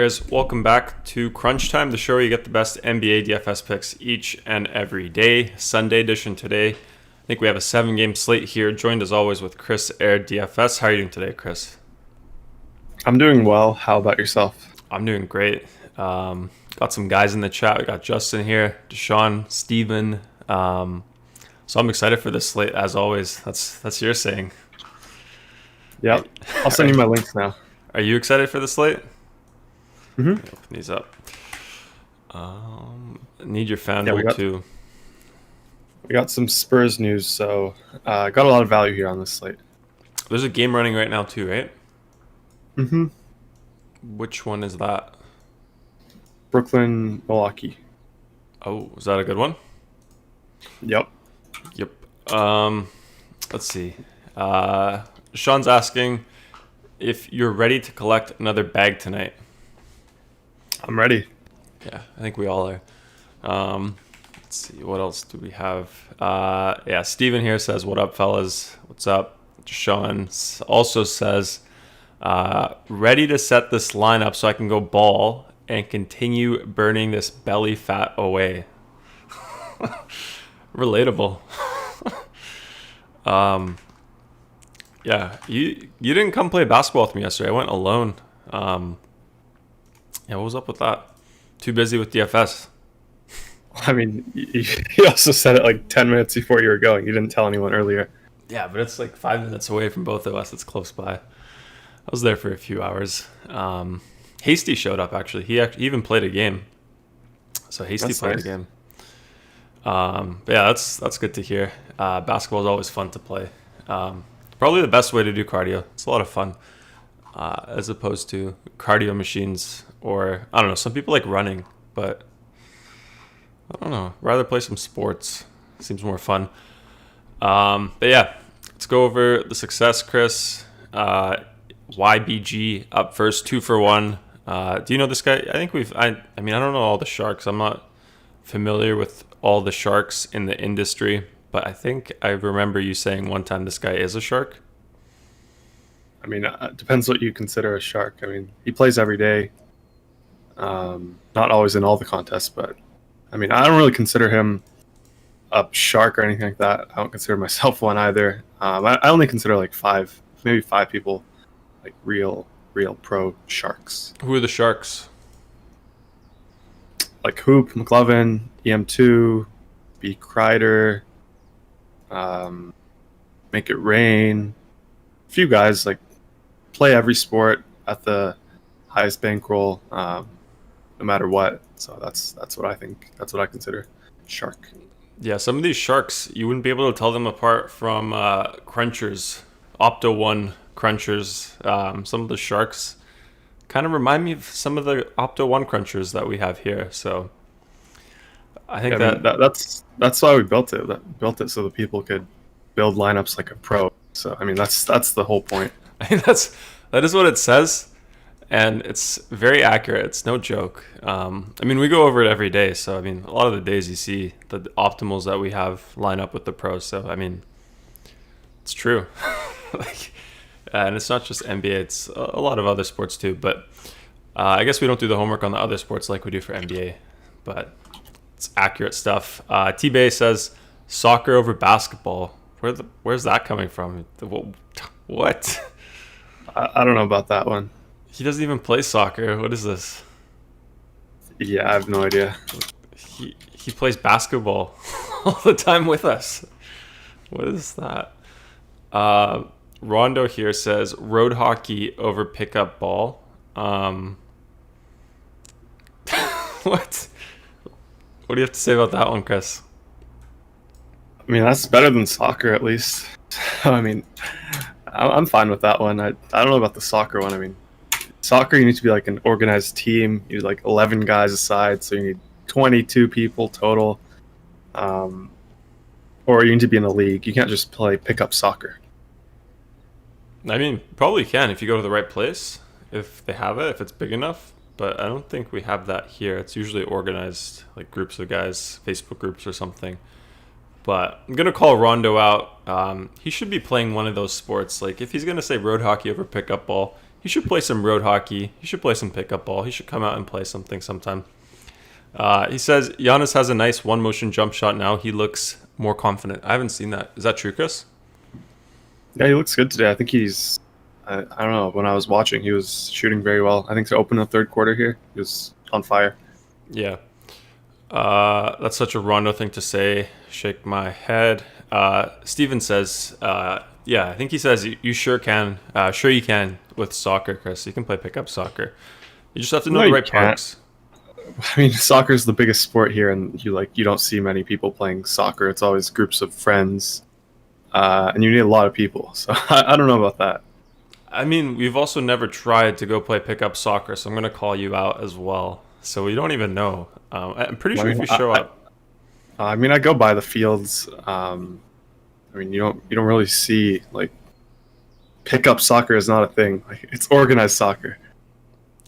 players, welcome back to Crunch Time, the show where you get the best NBA DFS picks each and every day. Sunday edition today. I think we have a 7-game slate here, joined as always with Chrissair DFS. How are you doing today, Chris? I'm doing well. How about yourself? I'm doing great. Got some guys in the chat. We got Justin here, Deshaun, Steven. So I'm excited for this slate as always. That's your saying. Yep. I'll send you my links now. Are you excited for the slate? Mm-hmm. Open these up. Need your FanDuel too. We got some Spurs news, so got a lot of value here on this slate. There's a game running right now too, right? Mm-hmm. Which one is that? Brooklyn, Milwaukee. Oh, is that a good one? Yep. Yep. Let's see. Sean's asking if you're ready to collect another bag tonight. I'm ready. Yeah, I think we all are. Let's see, what else do we have? Steven here says, what up, fellas? What's up? Sean also says, ready to set this lineup so I can go ball and continue burning this belly fat away. Relatable. Yeah, you didn't come play basketball with me yesterday. I went alone. What was up with that? Too busy with DFS. I mean, you also said it like 10 minutes before you were going. You didn't tell anyone earlier. Yeah, but it's like 5 minutes away from both of us. It's close by. I was there for a few hours. Hasty showed up, actually. He even played a game. So Hasty played a game. But yeah, that's good to hear. Basketball is always fun to play. Probably the best way to do cardio. It's a lot of fun, as opposed to cardio machines or, I don't know, some people like running, but I don't know. Rather play some sports. Seems more fun. But yeah, let's go over the success, Chris. YBG up first, 2 for 1. Do you know this guy? I think I mean, I don't know all the sharks. I'm not familiar with all the sharks in the industry, but I think I remember you saying one time this guy is a shark. I mean, it depends what you consider a shark. I mean, he plays every day. Not always in all the contests, but I mean, I don't really consider him a shark or anything like that. I don't consider myself one either. I only consider like maybe five people like real pro sharks. Who are the sharks? Like Hoop, McLovin, EM2, B. Kreider, Make It Rain. A few guys like play every sport at the highest bankroll, no matter what. So that's what I think. That's what I consider shark. Yeah, some of these sharks, you wouldn't be able to tell them apart from crunchers, Opto One crunchers. Some of the sharks kind of remind me of some of the Opto One crunchers that we have here. So I think that's why we built it. Built it so that people could build lineups like a pro. So I mean, that's the whole point. I think that is what it says, and it's very accurate. It's no joke. I mean, we go over it every day. So I mean, a lot of the days you see the optimals that we have line up with the pros. So I mean, it's true. And it's not just NBA, it's a lot of other sports too. But I guess we don't do the homework on the other sports like we do for NBA. But it's accurate stuff. T-Bay says soccer over basketball. Where's that coming from? What? I don't know about that one. He doesn't even play soccer. What is this? Yeah, I have no idea. He plays basketball all the time with us. What is that? Rondo here says road hockey over pickup ball. What? What do you have to say about that one, Chris? I mean, that's better than soccer, at least. I mean, I'm fine with that one. I don't know about the soccer one. I mean, soccer, you need to be like an organized team. You need like 11 guys aside, so you need 22 people total. Or you need to be in a league. You can't just play pickup soccer. I mean, probably can if you go to the right place, if they have it, if it's big enough. But I don't think we have that here. It's usually organized, like groups of guys, Facebook groups or something. But I'm going to call Rondo out. He should be playing one of those sports. Like, if he's going to say road hockey over pickup ball, he should play some road hockey. He should play some pickup ball. He should come out and play something sometime. He says Giannis has a nice one motion jump shot now. He looks more confident. I haven't seen that. Is that true, Chris? Yeah, he looks good today. I think he's. I don't know. When I was watching, he was shooting very well. I think to open the third quarter here, he was on fire. Yeah. That's such a Rondo thing to say. Shake my head. Steven says, yeah, I think he says you sure can. Sure you can with soccer, Chris. You can play pickup soccer. You just have to know the right parks. I mean, soccer is the biggest sport here, and you don't see many people playing soccer. It's always groups of friends, and you need a lot of people. So I don't know about that. I mean, we've also never tried to go play pickup soccer, so I'm going to call you out as well. So we don't even know. I'm pretty sure if you show up. I mean, I go by the fields. I mean, you don't really see like pickup soccer is not a thing. Like, it's organized soccer.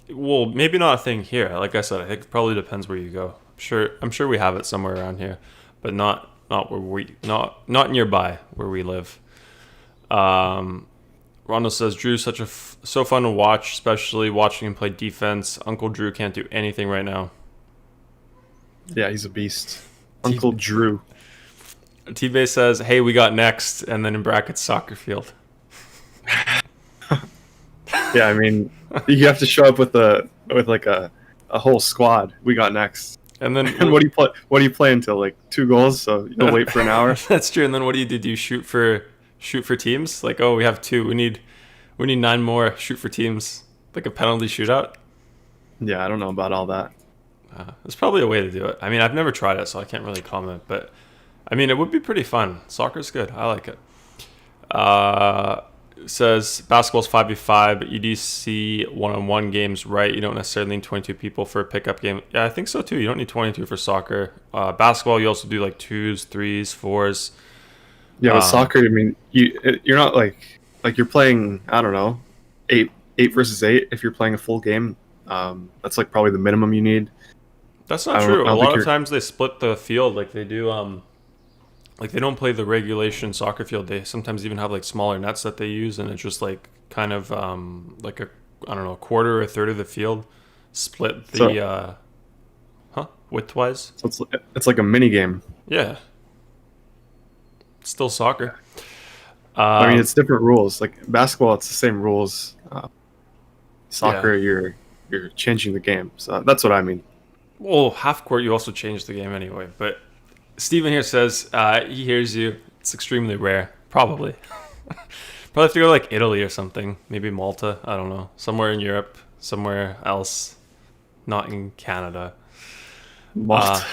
Well, maybe not a thing here. Like I said, I think it probably depends where you go. I'm sure we have it somewhere around here, but not where not nearby where we live. Rondo says Drew so fun to watch, especially watching him play defense. Uncle Drew can't do anything right now. Yeah, he's a beast. Uncle Drew. T-Bay says, "Hey, we got next," and then in brackets soccer field. Yeah, I mean, you have to show up with like a whole squad. We got next. And then what do you play? What do you play until like 2 goals? So you'll wait for an hour. That's true. And then what do you do? Do you shoot for teams? Like, oh, we have 2. We need 9 more. Shoot for teams. Like a penalty shootout. Yeah, I don't know about all that. There's probably a way to do it. I mean, I've never tried it, so I can't really comment. But I mean, it would be pretty fun. Soccer's good. I like it. It says basketball's 5v5, but you do see one-on-one games, right? You don't necessarily need 22 people for a pickup game. Yeah, I think so too. You don't need 22 for soccer. Basketball, you also do like 2s, 3s, 4s. Yeah, with soccer, I mean, you're not like you're playing. I don't know, 8 versus 8. If you're playing a full game, that's like probably the minimum you need. That's not true. A lot of times they split the field, like they do. Like they don't play the regulation soccer field. They sometimes even have like smaller nets that they use, and it's just like kind of like a quarter or a third of the field split the widthwise. So it's like a mini game. Yeah, it's still soccer. I mean, it's different rules. Like basketball, it's the same rules. Soccer, yeah. You're changing the game. So that's what I mean. Well, half court, you also change the game anyway, but. Steven here says he hears you. It's extremely rare. Probably. Probably have to go to like Italy or something. Maybe Malta. I don't know. Somewhere in Europe. Somewhere else. Not in Canada. Malta.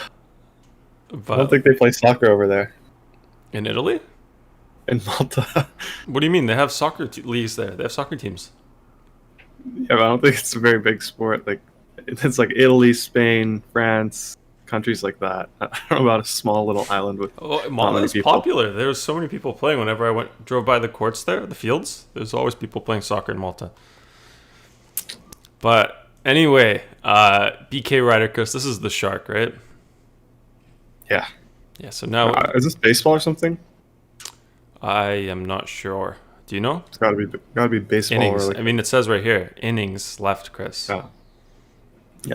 But I don't think they play soccer over there. In Italy? In Malta. What do you mean? They have soccer leagues there. They have soccer teams. Yeah, but I don't think it's a very big sport. Like it's like Italy, Spain, France. Countries like that. I don't know about a small little island with Malta is popular. There's so many people playing. Whenever I drove by the courts there, the fields, there's always people playing soccer in Malta. But anyway, BK Ryder, Chris, this is the Shark, right? Yeah. Yeah. So now, is this baseball or something? I am not sure. Do you know? It's gotta be baseball. Innings. Or like... I mean, it says right here, innings left, Chris. Yeah,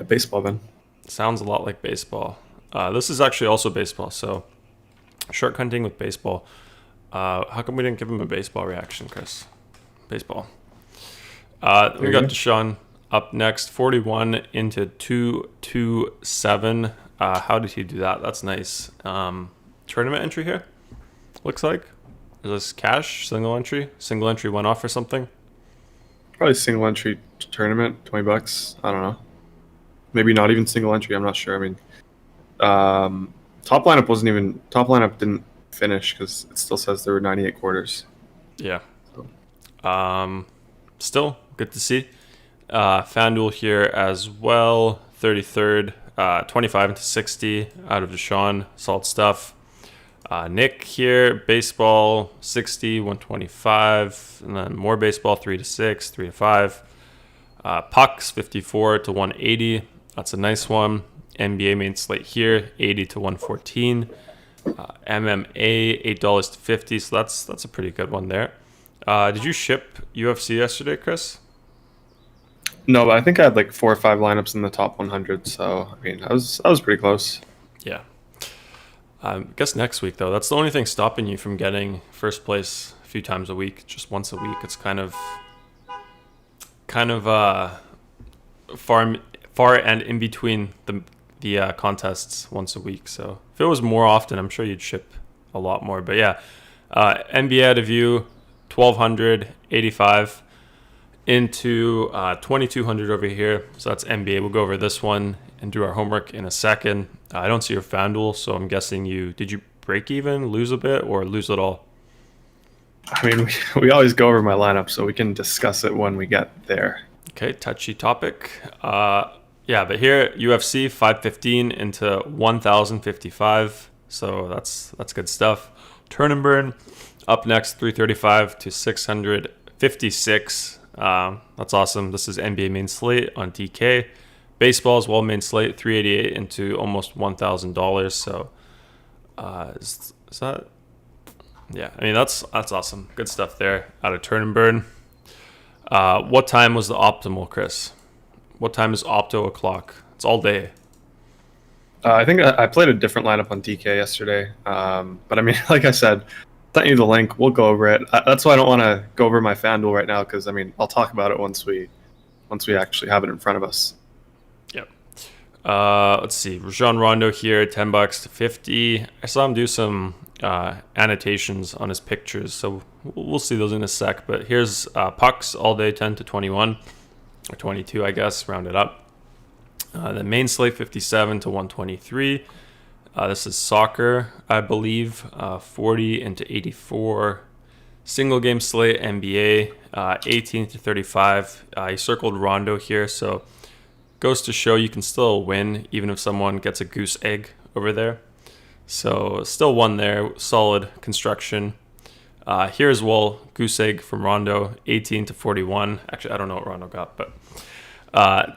baseball then. Sounds a lot like baseball. This is actually also baseball. So, shark hunting with baseball. How come we didn't give him a baseball reaction, Chris? Baseball. We got Deshaun up next. 41 into 227. How did he do that? That's nice. Tournament entry here? Looks like. Is this cash? Single entry? Single entry went off or something? Probably single entry tournament. $20. I don't know. Maybe not even single entry. I'm not sure. I mean, top lineup didn't finish because it still says there were 98 quarters. Yeah. Still good to see. FanDuel here as well. 33rd, 25 into 60 out of Deshaun. Solid stuff. Nick here, baseball 60, 125, and then more baseball 3 to 6, 3 to 5. Pucks 54 to 180. That's a nice one. NBA main slate here, 80 to 114. MMA, $8 to 50. So that's a pretty good one there. Did you ship UFC yesterday, Chris? No, but I think I had like 4 or 5 lineups in the top 100. So I mean, I was pretty close. Yeah. I guess next week though, that's the only thing stopping you from getting first place a few times a week, just once a week. It's kind of far and in between the contests once a week. So if it was more often, I'm sure you'd ship a lot more. But yeah, NBA out of view, 1,285 into 2,200 over here. So that's NBA. We'll go over this one and do our homework in a second. I don't see your FanDuel, so I'm guessing did you break even, lose a bit, or lose it all? I mean, we always go over my lineup, so we can discuss it when we get there. Okay, touchy topic. Yeah, but here UFC 515 into 1,055, so that's good stuff. Turn and burn up next, 335 to 656. That's awesome. This is NBA main slate on DK. Baseball as well, main slate, 388 into almost $1,000. So is that? Yeah, I mean that's awesome. Good stuff there out of Turn and Burn. What time was the optimal, Chris? What time is opto o'clock? It's all day. I think I played a different lineup on DK yesterday. But I mean, like I said, sent you the link. We'll go over it. That's why I don't want to go over my FanDuel right now, because I mean, I'll talk about it once we actually have it in front of us. Yep. Let's see. Rajon Rondo here, $10 to 50. I saw him do some annotations on his pictures, so we'll see those in a sec. But here's pucks all day, 10 to 21 or 22, I guess, rounded up. The main slate, 57 to 123. This is soccer, I believe, 40 into 84. Single game slate, NBA, 18 to 35. He circled Rondo here, so goes to show you can still win even if someone gets a goose egg over there. So still one there, solid construction. Here as well, goose egg from Rondo, 18 to 41. Actually, I don't know what Rondo got, but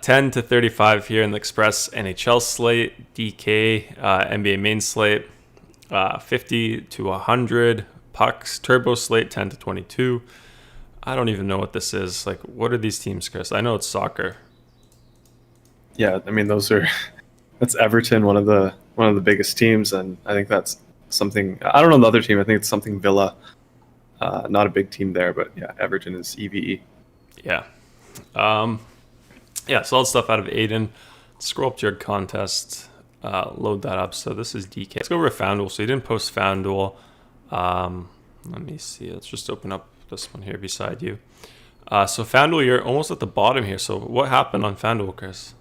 10 to 35 here in the Express NHL slate, DK, NBA main slate, 50 to 100. Pucks, Turbo slate, 10 to 22. I don't even know what this is. Like, what are these teams, Chris? I know it's soccer. Yeah, I mean that's Everton, one of the biggest teams, and I think that's something. I don't know the other team. I think it's something Villa. Not a big team there, but yeah, Everton is EVE. Yeah. Yeah, solid stuff out of Aiden. Scroll up to your contest, load that up. So this is DK. Let's go over to FanDuel. So you didn't post FanDuel. Let me see. Let's just open up this one here beside you. So FanDuel, you're almost at the bottom here. So what happened on FanDuel, Chris?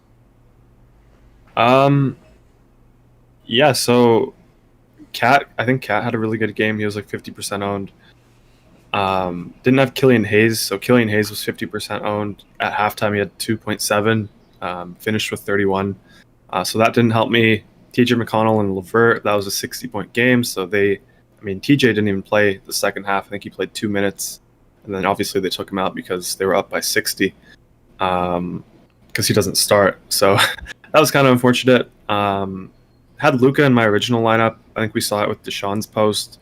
Yeah, so I think Cat had a really good game. He was like 50% owned. Didn't have Killian Hayes, so Killian Hayes was 50% owned. At halftime, he had 2.7, finished with 31. So that didn't help me. TJ McConnell and LeVert, that was a 60-point game. So TJ didn't even play the second half. I think he played 2 minutes. And then obviously they took him out because they were up by 60, because he doesn't start. So that was kind of unfortunate. Had Luka in my original lineup. I think we saw it with Deshaun's post.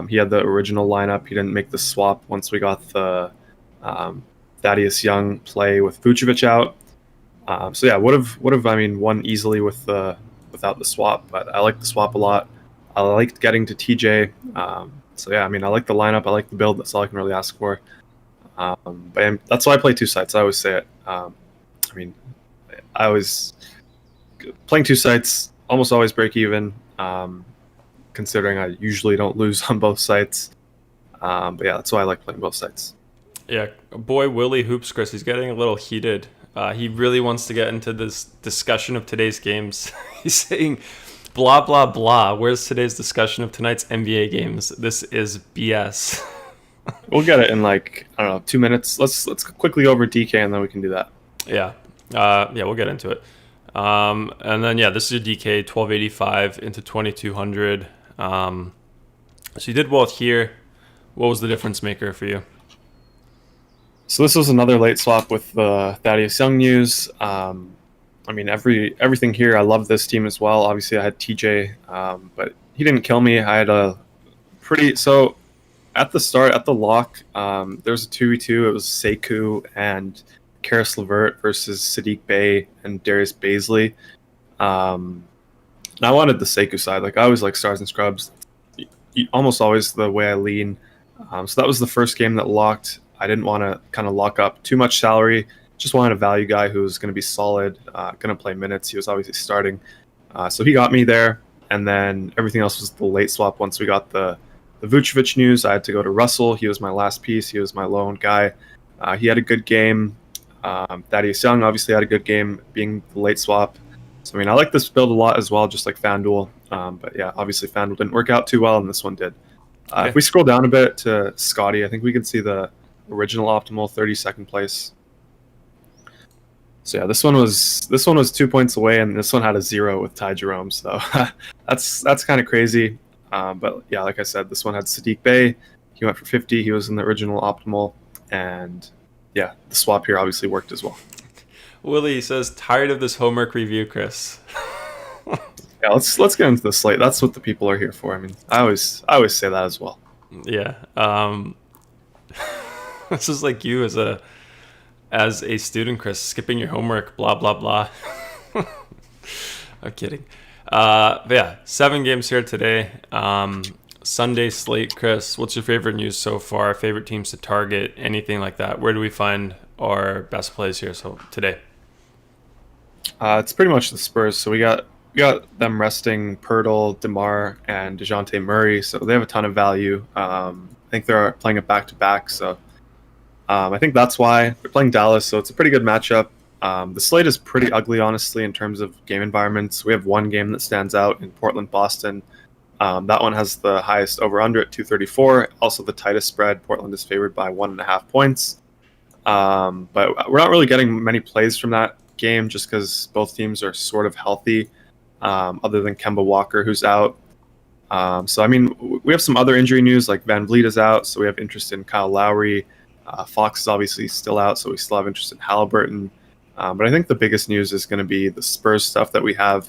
He had the original lineup. He didn't make the swap once we got the Thaddeus Young play with Vucevic out. So yeah, would have won easily without the swap. But I like the swap a lot. I liked getting to TJ. So yeah, I like the lineup. I like the build. That's all I can really ask for. But that's why I play two sites. I always say it. I was playing two sites. Almost always break even. Considering I usually don't lose on both sites. But yeah, that's why I like playing both sites. Yeah, boy Willie Hoops, Chris, he's getting a little heated. He really wants to get into this discussion of today's games. He's saying, blah, blah, blah. Where's today's discussion of tonight's NBA games? This is BS. We'll get it in 2 minutes. Let's quickly go over DK and then we can do that. Yeah. We'll get into it. And then, this is your DK, 1285 into 2200. So you did well here. What was the difference maker for you? So this was another late swap with the Thaddeus Young news. Everything here, I love this team as well. Obviously, I had TJ, but he didn't kill me. I had so at the start, at the lock, there was a 2v2. It was Sekou and Karis LeVert versus Sadiq Bey and Darius Baisley. And I wanted the Sekou side. Like I always like stars and scrubs. Almost always the way I lean. So that was the first game that locked. I didn't want to kind of lock up too much salary. Just wanted a value guy who was going to be solid, going to play minutes. He was obviously starting. So he got me there. And then everything else was the late swap. Once we got the Vucevic news, I had to go to Russell. He was my last piece. He was my low-owned guy. He had a good game. Thaddeus Young obviously had a good game being the late swap. So, I mean, I like this build a lot as well, just like FanDuel. But yeah, obviously FanDuel didn't work out too well, and this one did. Okay. If we scroll down a bit to Scotty, I think we can see the original optimal 32nd place. So yeah, this one was 2 points away, and this one had a 0 with Ty Jerome. So that's kind of crazy. But yeah, like I said, this one had Sadiq Bey. He went for 50. He was in the original optimal, and yeah, the swap here obviously worked as well. Willie says, tired of this homework review, Chris. Yeah, let's get into the slate. That's what the people are here for. I mean, I always say that as well. Yeah. This is like you as a student, Chris, skipping your homework, blah blah blah. I'm kidding. But yeah, 7 games here today. Sunday slate, Chris. What's your favorite news so far? Favorite teams to target? Anything like that? Where do we find our best plays here? So today, it's pretty much the Spurs. So we got them resting Pirtle, DeMar, and DeJounte Murray. So they have a ton of value. I think they're playing a back-to-back. So I think that's why they're playing Dallas. So it's a pretty good matchup. The slate is pretty ugly, honestly, in terms of game environments. We have one game that stands out in Portland-Boston. That one has the highest over-under at 234. Also the tightest spread. Portland is favored by 1.5 points. But we're not really getting many plays from that game just because both teams are sort of healthy, other than Kemba Walker, who's out. So, I mean, we have some other injury news, like Van Vliet is out, so we have interest in Kyle Lowry. Fox is obviously still out, so we still have interest in Halliburton. But I think the biggest news is going to be the Spurs stuff that we have.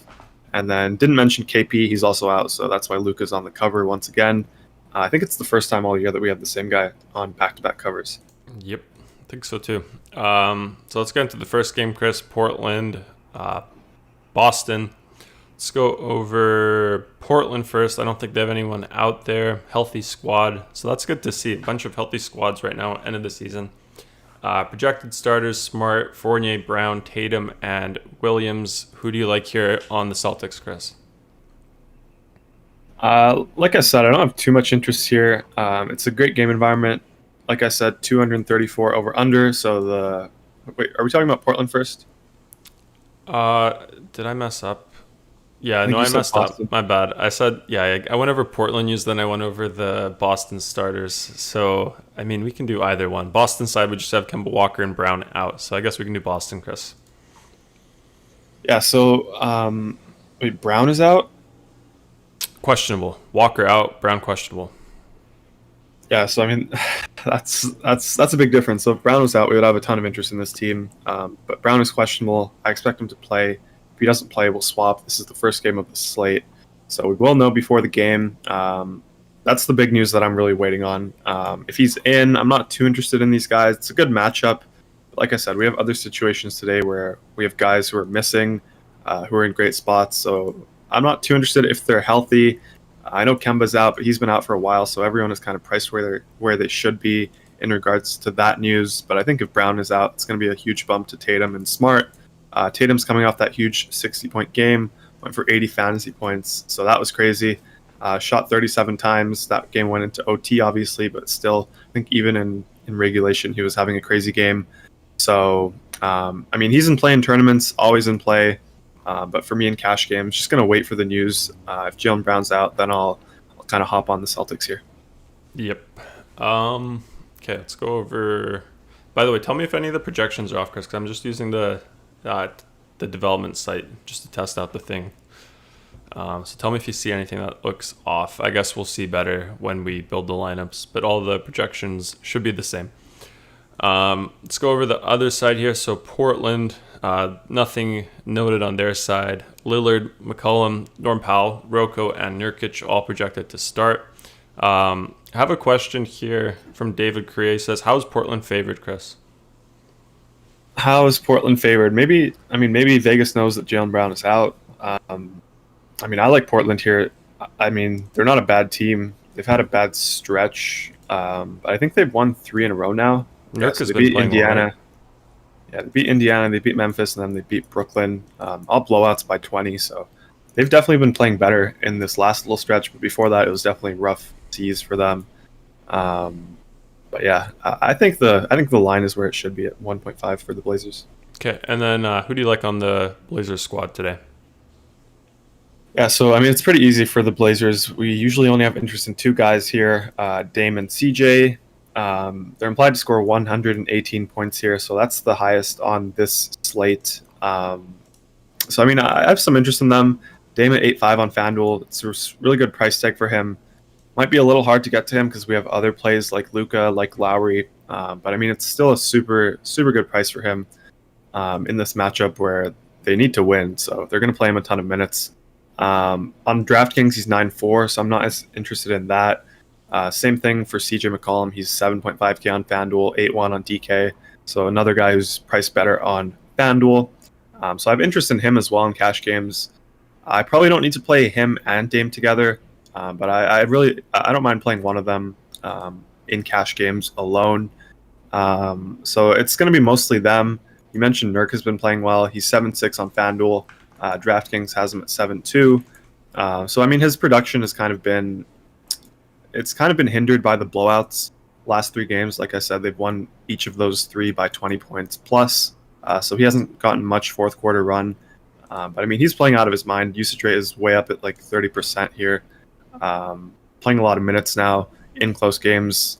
And then didn't mention KP, he's also out, so that's why Luka's on the cover once again. I think it's the first time all year that we have the same guy on back-to-back covers. Yep, I think so too. So let's get into the first game, Chris. Portland, Boston. Let's go over Portland first. I don't think they have anyone out there. Healthy squad, so that's good to see. A bunch of healthy squads right now, end of the season. Projected starters: Smart, Fournier, Brown, Tatum, and Williams. Who do you like here on the Celtics, Chris? Like I said, I don't have too much interest here. It's a great game environment. Like I said, 234 over under. So wait, are we talking about Portland first? Did I mess up? Yeah, no, I messed up. My bad. I said, yeah, I went over Portland news, then I went over the Boston starters. So, I mean, we can do either one. Boston side, we just have Kemba Walker and Brown out. So I guess we can do Boston, Chris. Yeah, so, wait, Brown is out? Questionable. Walker out, Brown questionable. Yeah, so, I mean, that's a big difference. So if Brown was out, we would have a ton of interest in this team. But Brown is questionable. I expect him to play. If he doesn't play, we'll swap. This is the first game of the slate, so we will know before the game. That's the big news that I'm really waiting on. If he's in, I'm not too interested in these guys. It's a good matchup. But like I said, we have other situations today where we have guys who are missing, who are in great spots. So I'm not too interested if they're healthy. I know Kemba's out, but he's been out for a while, so everyone is kind of priced where they should be in regards to that news. But I think if Brown is out, it's going to be a huge bump to Tatum and Smart. Tatum's coming off that huge 60-point game, went for 80 fantasy points, so that was crazy. Shot 37 times. That game went into OT, obviously, but still, I think even in regulation, he was having a crazy game. So, I mean, he's in play in tournaments, always in play. But for me in cash games, just going to wait for the news. If Jaylen Brown's out, then I'll kind of hop on the Celtics here. Yep. Okay, let's go over. By the way, tell me if any of the projections are off, Chris, because I'm just using the development site just to test out the thing. So tell me if you see anything that looks off. I guess we'll see better when we build the lineups, but all the projections should be the same. Let's go over the other side here. So Portland, nothing noted on their side. Lillard, McCollum, Norm Powell, Rocco, and Nurkic all projected to start. I have a question here from David Correa. He says, how is Portland favored, Chris? How is Portland favored? Maybe Vegas knows that Jaylen Brown is out. I like Portland here. I mean, they're not a bad team. They've had a bad stretch, but I think they've won 3 in a row now. Nurk has They been beat playing Indiana. well, right? Yeah, they beat Indiana, they beat Memphis, and then they beat Brooklyn. All blowouts by 20. So they've definitely been playing better in this last little stretch. But before that, it was definitely rough seas for them. But yeah, I think the line is where it should be at 1.5 for the Blazers. Okay, and then who do you like on the Blazers squad today? Yeah, so it's pretty easy for the Blazers. We usually only have interest in 2 guys here, Dame and CJ. They're implied to score 118 points here, so that's the highest on this slate. I have some interest in them. Dame at 8.5 on FanDuel. It's a really good price tag for him. Might be a little hard to get to him because we have other plays like Luka, like Lowry. But it's still a super, super good price for him in this matchup where they need to win. So they're going to play him a ton of minutes. On DraftKings, he's 9.4, so I'm not as interested in that. Same thing for CJ McCollum. He's 7.5K on FanDuel, 8.1 on DK. So another guy who's priced better on FanDuel. So I have interest in him as well in cash games. I probably don't need to play him and Dame together. But I don't mind playing one of them in cash games alone. So it's going to be mostly them. You mentioned Nurk has been playing well. He's 7.6 on FanDuel. DraftKings has him at 7.2. So his production has kind of been hindered by the blowouts. Last 3 games, like I said, they've won each of those 3 by 20 points plus. So he hasn't gotten much fourth quarter run. But he's playing out of his mind. Usage rate is way up at like 30% here. Playing a lot of minutes now in close games.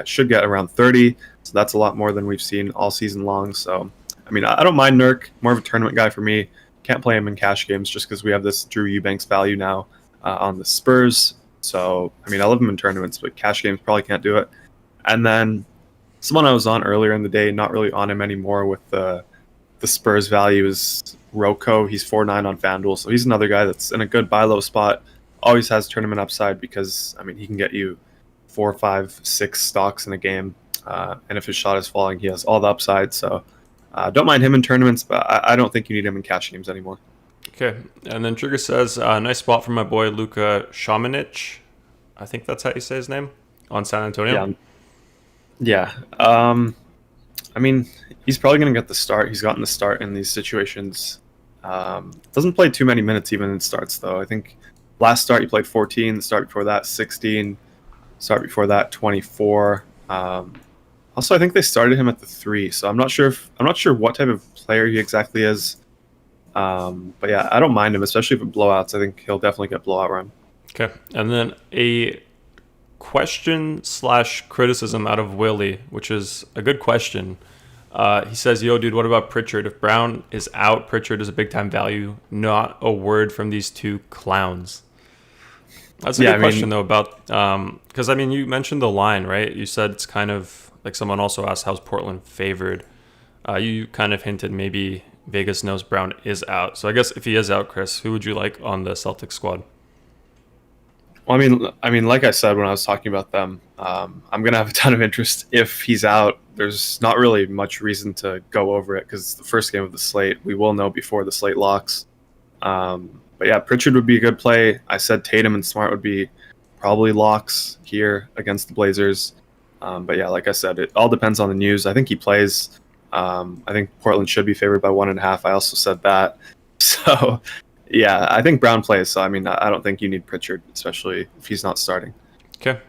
Should get around 30, so that's a lot more than we've seen all season long. So I don't mind Nurk, more of a tournament guy for me. Can't play him in cash games just because we have this Drew Eubanks value now on the Spurs. So I love him in tournaments, but cash games probably can't do it. And then someone I was on earlier in the day, not really on him anymore with the Spurs value, is Rocco. He's 4.9 on FanDuel, so he's another guy that's in a good buy low spot. Always has tournament upside because he can get you 4, 5, 6 stocks in a game, and if his shot is falling, he has all the upside. So don't mind him in tournaments, but I don't think you need him in cash games anymore. Okay, and then Trigger says, nice spot for my boy Luka Šamanić. I think that's how you say his name on San Antonio. Yeah. He's probably going to get the start. He's gotten the start in these situations. Doesn't play too many minutes even in starts though. I think. Last start, he played 14. The start before that, 16. Start before that, 24. Also, I think they started him at the 3, so I'm not sure what type of player he exactly is. But yeah, I don't mind him, especially for blowouts. I think he'll definitely get blowout run. Okay, and then a question/criticism out of Willie, which is a good question. He says, yo, dude, what about Pritchard? If Brown is out, Pritchard is a big-time value. Not a word from these 2 clowns. That's a good question, though, about... Because, you mentioned the line, right? You said it's kind of... Like, someone also asked, how's Portland favored? You kind of hinted maybe Vegas knows Brown is out. So I guess if he is out, Chris, who would you like on the Celtics squad? Well, like I said when I was talking about them, I'm going to have a ton of interest if he's out. There's not really much reason to go over it because it's the first game of the slate. We will know before the slate locks. But yeah, Pritchard would be a good play. I said Tatum and Smart would be probably locks here against the Blazers. But yeah, like I said, it all depends on the news. I think he plays. I think Portland should be favored by 1.5. I also said that. So yeah, I think Brown plays. So I don't think you need Pritchard, especially if he's not starting. Okay.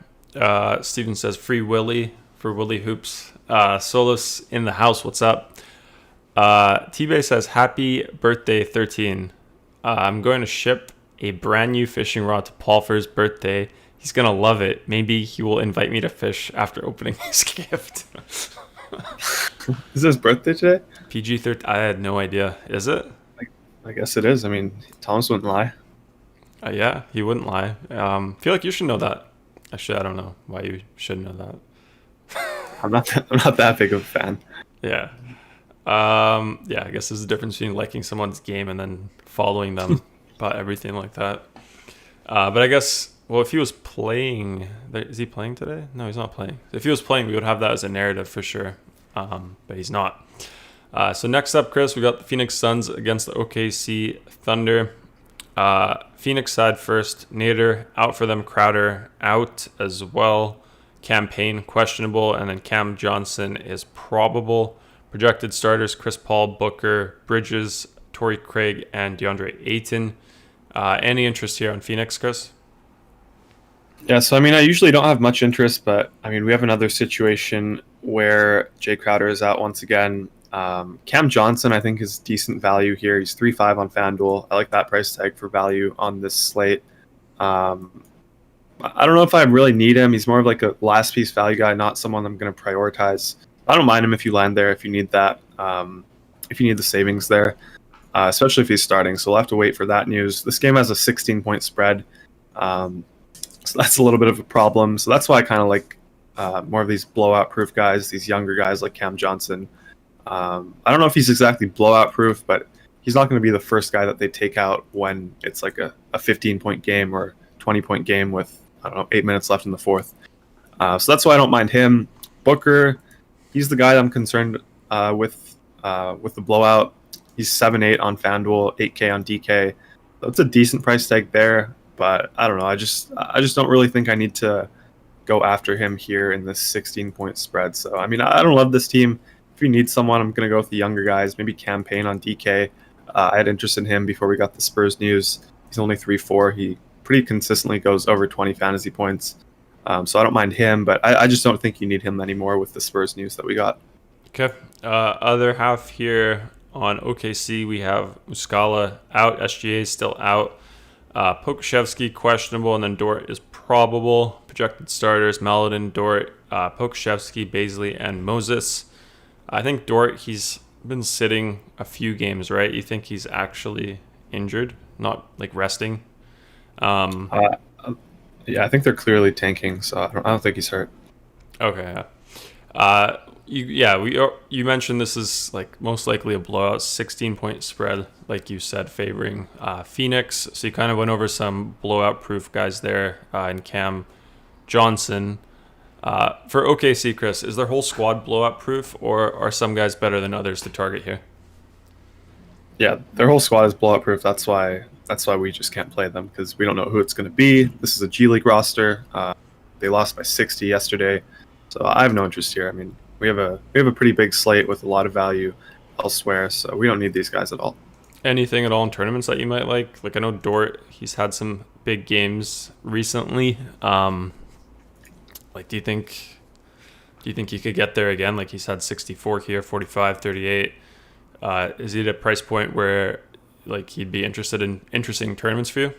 Steven says free Willie for Willie Hoops. Solus in the house. What's up? T-Bay says happy birthday 13. I'm going to ship a brand new fishing rod to Paul for his birthday. He's going to love it. Maybe he will invite me to fish after opening his gift. Is his birthday today? PG-13. I had no idea. Is it? I guess it is. Thomas wouldn't lie. Yeah, he wouldn't lie. Feel like you should know that. Actually, I don't know why you should know that. I'm not that big of a fan. Yeah. Yeah, I guess there's a difference between liking someone's game and then following them about everything like that. But I guess, if he was playing... Is he playing today? No, he's not playing. If he was playing, we would have that as a narrative for sure. But he's not. So next up, Chris, we got the Phoenix Suns against the OKC Thunder. Phoenix side first. Nader out for them. Crowder out as well. Campaign questionable, and then Cam Johnson is probable. Projected starters: Chris Paul, Booker, Bridges, Torrey Craig, and DeAndre Ayton. Any interest here on Phoenix, Chris? Yeah, so I mean, I usually don't have much interest, but I mean, we have another situation where Jay Crowder is out once again. Cam Johnson, I think, is decent value here. He's 3.5 on FanDuel. I like that price tag for value on this slate. I don't know if I really need him. He's more of like a last piece value guy, not someone I'm going to prioritize. I don't mind him if you land there, if you need that, if you need the savings there, especially if he's starting. So we'll have to wait for that news. This game has a 16-point spread. So that's a little bit of a problem. So that's why I kind of like more of these blowout-proof guys, these younger guys like Cam Johnson. I don't know if he's exactly blowout-proof, but he's not going to be the first guy that they take out when it's like a 15-point game or 20-point game with, I don't know, 8 minutes left in the fourth. So that's why I don't mind him. Booker, he's the guy that I'm concerned with the blowout. He's 7.8 on FanDuel, 8K on DK. That's a decent price tag there. But I don't know. I just don't really think I need to go after him here in this 16-point spread. So I mean, I don't love this team. If you need someone, I'm gonna go with the younger guys. Maybe Campaign on DK. I had interest in him before we got the Spurs news. He's only 3.4. He pretty consistently goes over 20 fantasy points. So I don't mind him, but I just don't think you need him anymore with the Spurs news that we got. Okay. Other half here on OKC, we have Muscala out. SGA is still out. Pokuševski questionable, and then Dort is probable. Projected starters: Maledon, Dort, Pokuševski, Baisley, and Moses. I think Dort, he's been sitting a few games, right? You think he's actually injured, not like resting? Yeah, I think they're clearly tanking, so I don't think he's hurt. Okay. You mentioned this is like most likely a blowout, 16-point spread, like you said, favoring Phoenix. So you kind of went over some blowout-proof guys there in Cam Johnson. For OKC, Chris, is their whole squad blowout-proof, or are some guys better than others to target here? Yeah, their whole squad is blowout-proof. That's why we just can't play them, because we don't know who it's going to be. This is a G League roster. They lost by 60 yesterday, so I have no interest here. I mean, we have a pretty big slate with a lot of value elsewhere, so we don't need these guys at all. Anything at all in tournaments that you might like? Like, I know Dort, he's had some big games recently. Like, do you think he could get there again? Like, he's had 64 here, 45, 38. Is he at a price point where like he'd be interested in interesting tournaments for you?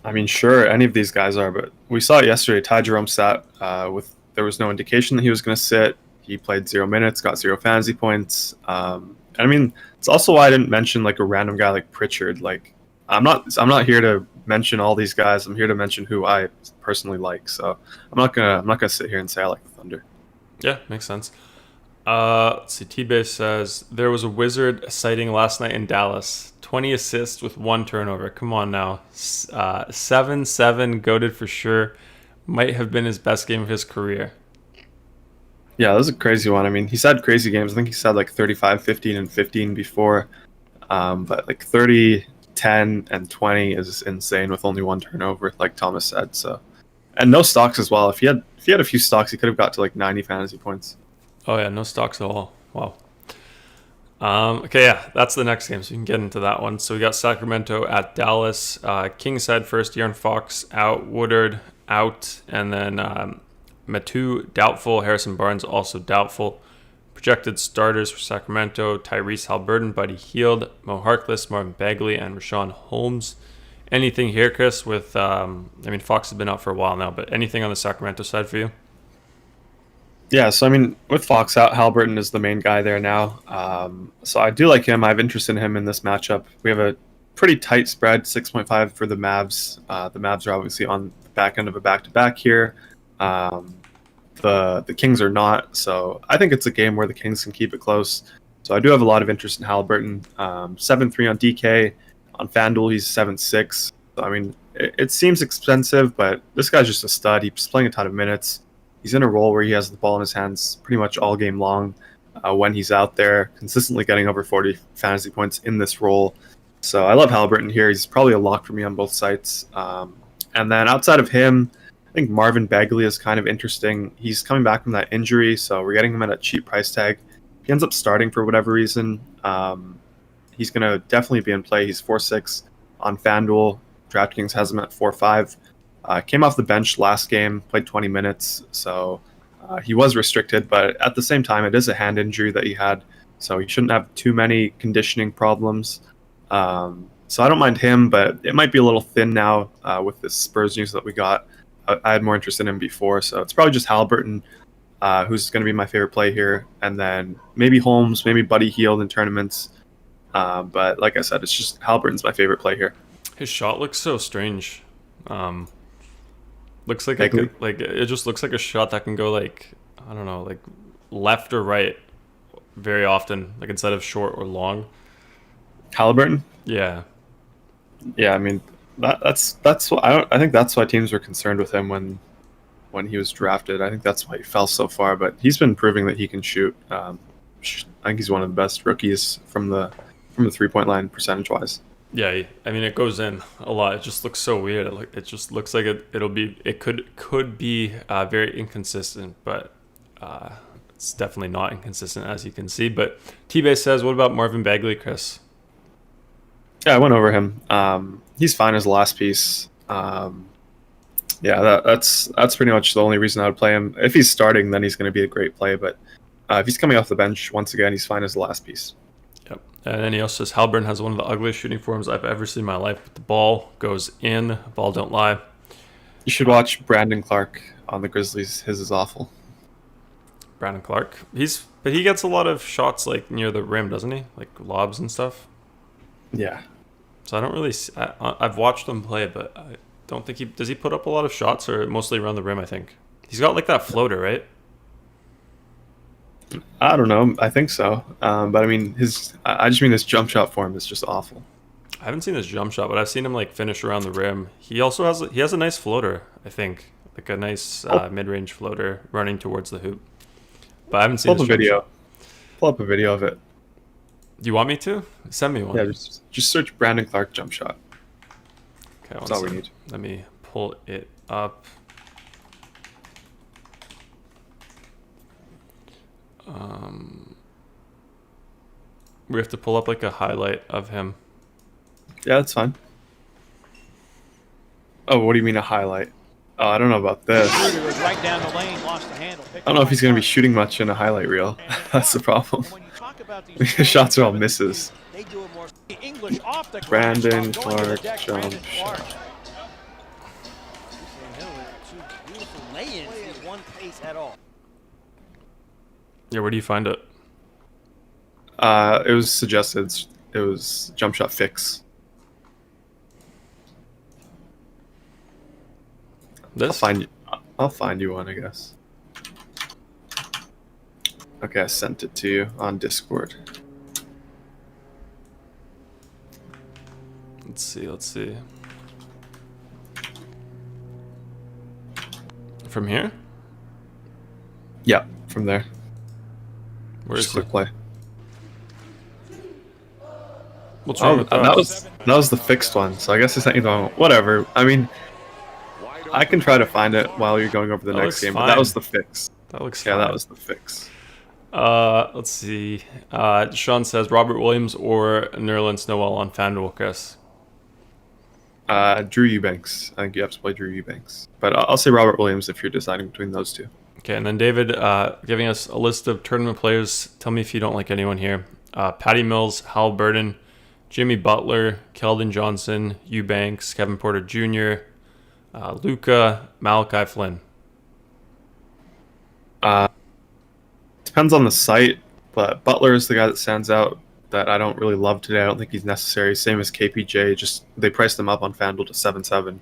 I mean, sure, any of these guys are, but we saw it yesterday. Ty Jerome sat there was no indication that he was going to sit. He played 0 minutes, got 0 fantasy points. And I mean, it's also why I didn't mention like a random guy like Pritchard. Like, I'm not here to mention all these guys. I'm here to mention who I personally like. So I'm not gonna sit here and say I like the Thunder. Yeah, makes sense. Let's see. T-Base says there was a Wizard sighting last night in Dallas. 20 assists with 1 turnover. Come on now. 7-7, goated for sure. Might have been his best game of his career. Yeah, that was a crazy one. I mean, he's had crazy games. I think he's had like 35, 15, and 15 before. But like 30, 10, and 20 is insane with only 1 turnover, like Thomas said. So, and no stocks as well. If he had a few stocks, he could have got to like 90 fantasy points. Oh yeah, no stocks at all. Wow. Okay, yeah, that's the next game, so you can get into that one. So we got Sacramento at Dallas. Kings head first, De'Aaron Fox out, Woodard out, and then Matu doubtful, Harrison Barnes also doubtful. Projected starters for Sacramento: Tyrese Haliburton, Buddy Hield, Mo Harkless, Marvin Bagley, and Rashawn Holmes. Anything here, Chris, with, I mean, Fox has been out for a while now, but anything on the Sacramento side for you? Yeah, so I mean, with Fox out, Haliburton is the main guy there now. So I do like him. I have interest in him in this matchup. We have a pretty tight spread, 6.5 for the Mavs. The Mavs are obviously on the back end of a back-to-back here. The Kings are not, so I think it's a game where the Kings can keep it close. So I do have a lot of interest in Haliburton. 7.3 on DK. On FanDuel, he's 7.6. So, I mean, it seems expensive, but this guy's just a stud. He's playing a ton of minutes. He's in a role where he has the ball in his hands pretty much all game long. when he's out there, consistently getting over 40 fantasy points in this role. So I love Haliburton here. He's probably a lock for me on both sites. And then outside of him, I think Marvin Bagley is kind of interesting. He's coming back from that injury, so we're getting him at a cheap price tag. If he ends up starting for whatever reason, he's going to definitely be in play. He's 4.6 on FanDuel. DraftKings has him at 4.5. Came off the bench last game, played 20 minutes, so he was restricted. But at the same time, it is a hand injury that he had, so he shouldn't have too many conditioning problems. So I don't mind him, but it might be a little thin now with this Spurs news that we got. I had more interest in him before, so it's probably just Haliburton, who's going to be my favorite play here, and then maybe Holmes, maybe Buddy Hield in tournaments. But like I said, it's just Haliburton's my favorite play here. His shot looks so strange. Looks like it just looks like a shot that can go like, I don't know, like left or right very often, like instead of short or long. Haliburton? Yeah. Yeah, I mean that's what I think that's why teams were concerned with him when he was drafted. I think that's why he fell so far, but he's been proving that he can shoot. I think he's one of the best rookies from the 3-point line percentage wise. Yeah, I mean it goes in a lot. It just looks so weird. It just looks like it could be very inconsistent, but it's definitely not inconsistent as you can see. But T-Base says, what about Marvin Bagley, Chris? Yeah, I went over him. He's fine as the last piece. Yeah, that's pretty much the only reason I would play him. If he's starting, then he's going to be a great play. But if he's coming off the bench, once again, he's fine as the last piece. Yep. And then he also says, Haliburton has one of the ugliest shooting forms I've ever seen in my life. But the ball goes in. Ball don't lie. You should watch Brandon Clark on the Grizzlies. His is awful. Brandon Clark. But he gets a lot of shots like near the rim, doesn't he? Like lobs and stuff. Yeah. So I don't really. I've watched him play, but I don't think does he put up a lot of shots or mostly around the rim. I think he's got like that floater, right? I don't know. I think so. But I mean, I just mean his jump shot form is just awful. I haven't seen his jump shot, but I've seen him like finish around the rim. He also has a nice floater. I think like a nice mid-range floater running towards the hoop. But I haven't seen his video. Pull up a video of it. Do you want me to? Send me one. Yeah, just search Brandon Clark jump shot. Okay, that's all we need. Let me pull it up. We have to pull up like a highlight of him. Yeah, that's fine. Oh, what do you mean a highlight? Oh, I don't know about this. I don't know if he's going to be shooting much in a highlight reel. That's the problem. The shots are all misses. Brandon Clark jump shot. Yeah, where do you find it? It was suggested. It was jump shot fix. I'll find you one, I guess. Okay, I sent it to you on Discord. Let's see. From here? Yeah, from there. Where's just quick play? What's wrong with that? That was the fixed one, so I guess it's not even whatever. I mean, I can try to find it while you're going over the next game, but that was the fix. That looks fine. Yeah, that was the fix. Let's see. Sean says Robert Williams or Nerlens Noel on FanDuel, Chris. Drew Eubanks. I think you have to play Drew Eubanks. But I'll say Robert Williams if you're deciding between those two. Okay, and then David giving us a list of tournament players. Tell me if you don't like anyone here. Patty Mills, Haliburton, Jimmy Butler, Calden Johnson, Eubanks, Kevin Porter Jr., Luka, Malachi Flynn. Depends on the site, but Butler is the guy that stands out that I don't really love today. I don't think he's necessary. Same as KPJ. Just they priced him up on FanDuel to 7.7,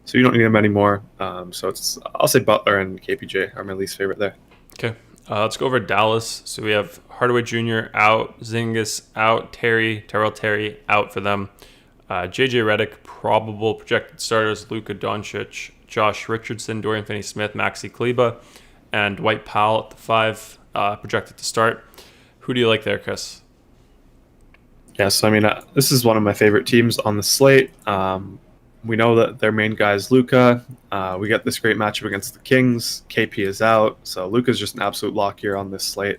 so you don't need him anymore. So I'll say Butler and KPJ are my least favorite there. Okay, let's go over Dallas. So we have Hardaway Jr. out, Zingis out, Terrell Terry out for them. JJ Redick, probable projected starters, Luka Doncic, Josh Richardson, Dorian Finney-Smith, Maxi Kleba, and Dwight Powell at the 5, projected to start. Who do you like there, Chris? Yeah, so I mean, this is one of my favorite teams on the slate. We know that their main guy is Luka. We got this great matchup against the Kings. KP is out, so Luka's just an absolute lock here on this slate.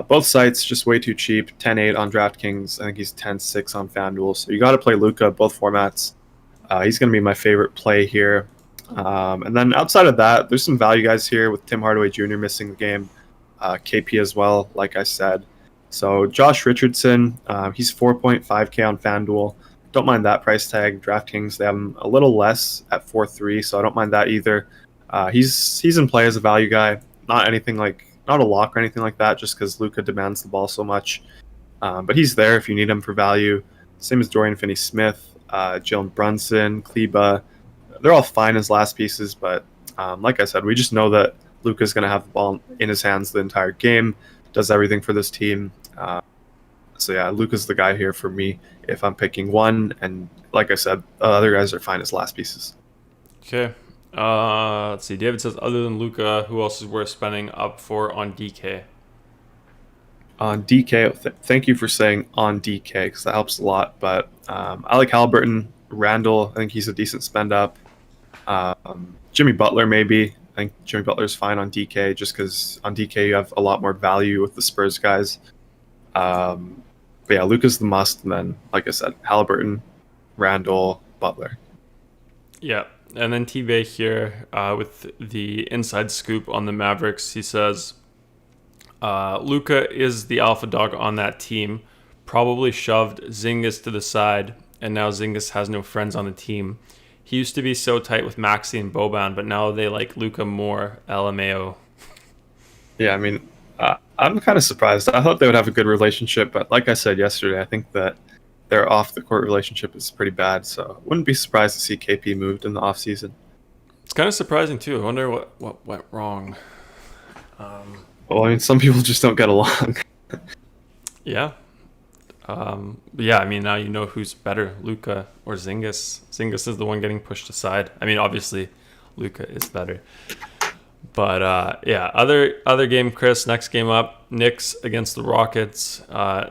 Both sites just way too cheap. 10-8 on DraftKings. I think he's 10-6 on FanDuel. So you got to play Luka both formats. He's going to be my favorite play here. And then outside of that, there's some value guys here with Tim Hardaway Jr. missing the game. KP as well, like I said. So Josh Richardson, he's 4.5K on FanDuel. Don't mind that price tag. DraftKings, they have him a little less at 4.3, so I don't mind that either. He's in play as a value guy. Not a lock or anything like that, just because Luka demands the ball so much. But he's there if you need him for value. Same as Dorian Finney-Smith, Jalen Brunson, Kleba. They're all fine as last pieces, but like I said, we just know that Luka's going to have the ball in his hands the entire game, does everything for this team. So yeah, Luka's the guy here for me if I'm picking one. And like I said, other guys are fine as last pieces. Okay. Let's see. David says, other than Luka, who else is worth spending up for on DK? On DK, thank you for saying on DK because that helps a lot. But I like Halliburton, Randall. I think he's a decent spend up. Jimmy Butler maybe. I think Jimmy Butler's fine on DK just because on DK you have a lot more value with the Spurs guys. But yeah, Luka's the must. And then, like I said, Halliburton, Randall, Butler. Yeah. And then T-Bay here with the inside scoop on the Mavericks. He says, Luka is the alpha dog on that team. Probably shoved Zingis to the side, and now Zingis has no friends on the team. He used to be so tight with Maxey and Boban, but now they like Luka more. LMAO. Yeah, I mean, I'm kind of surprised. I thought they would have a good relationship, but like I said yesterday, I think that their off-the-court relationship is pretty bad, so wouldn't be surprised to see KP moved in the offseason. It's kind of surprising, too. I wonder what went wrong. Well, I mean, some people just don't get along. Yeah. Yeah, I mean, now you know who's better, Luka or Zingis. Zingis is the one getting pushed aside. I mean, obviously, Luka is better. But, yeah, other game, Chris, next game up, Knicks against the Rockets.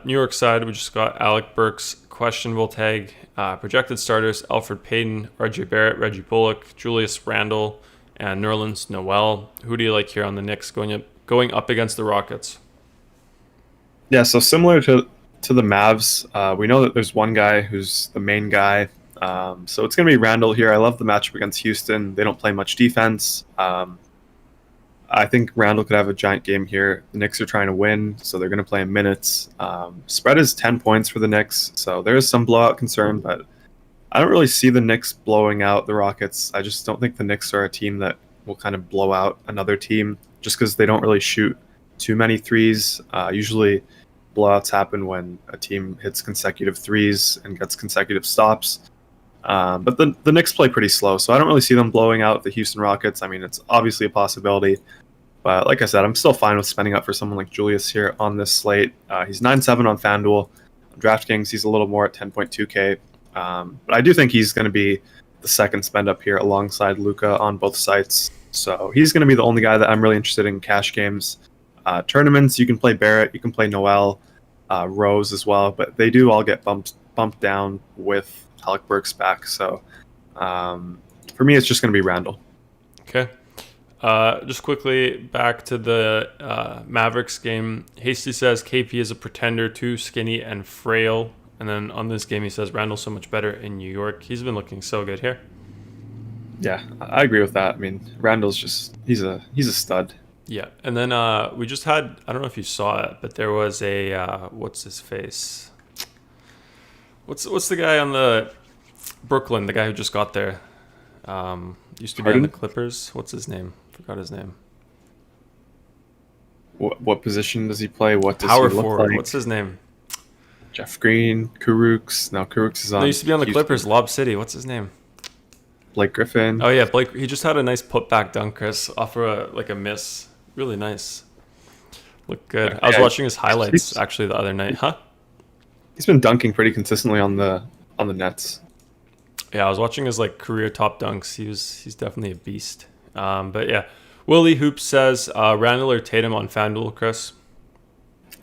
New York side, we just got Alec Burks, questionable tag. Projected starters, Alfred Payton, RJ Barrett, Reggie Bullock, Julius Randle, and Nerlens Noel. Who do you like here on the Knicks going up against the Rockets? Yeah, so similar to the Mavs, we know that there's one guy who's the main guy. So it's going to be Randle here. I love the matchup against Houston. They don't play much defense. I think Randle could have a giant game here. The Knicks are trying to win, so they're going to play in minutes. Spread is 10 points for the Knicks, so there is some blowout concern, but I don't really see the Knicks blowing out the Rockets. I just don't think the Knicks are a team that will kind of blow out another team just because they don't really shoot too many threes. Usually blowouts happen when a team hits consecutive threes and gets consecutive stops. But the Knicks play pretty slow, so I don't really see them blowing out the Houston Rockets. I mean, it's obviously a possibility. But like I said, I'm still fine with spending up for someone like Julius here on this slate. He's 9.7 on FanDuel. On DraftKings, he's a little more at 10.2K. But I do think he's going to be the second spend up here alongside Luka on both sites. So he's going to be the only guy that I'm really interested in cash games. Tournaments, you can play Barrett, you can play Noel, Rose as well. But they do all get bumped down with Alec Burks back. So for me, it's just going to be Randle. Okay. Just quickly back to the Mavericks game. Hasty says KP is a pretender, too skinny and frail. And then on this game, he says Randle's so much better in New York. He's been looking so good here. Yeah, I agree with that. I mean, Randle's just he's a stud. Yeah, and then we just had, I don't know if you saw it, but there was a what's his face? What's the guy on the Brooklyn? The guy who just got there. Used to be on the Clippers. What's his name? Forgot his name. What position does he play? What does Power he look forward. like? What's his name? Jeff Green, Kuruks. No, Kuruks is on. He used to be on the Houston. Clippers. Lob City. What's his name? Blake Griffin. Oh yeah, Blake. He just had a nice putback dunk, Chris, off of a miss. Really nice. Looked good. I was watching his highlights actually the other night. Huh? He's been dunking pretty consistently on the Nets. Yeah, I was watching his career top dunks. He's definitely a beast. But yeah, Willie Hoops says Randle or Tatum on FanDuel, Chris.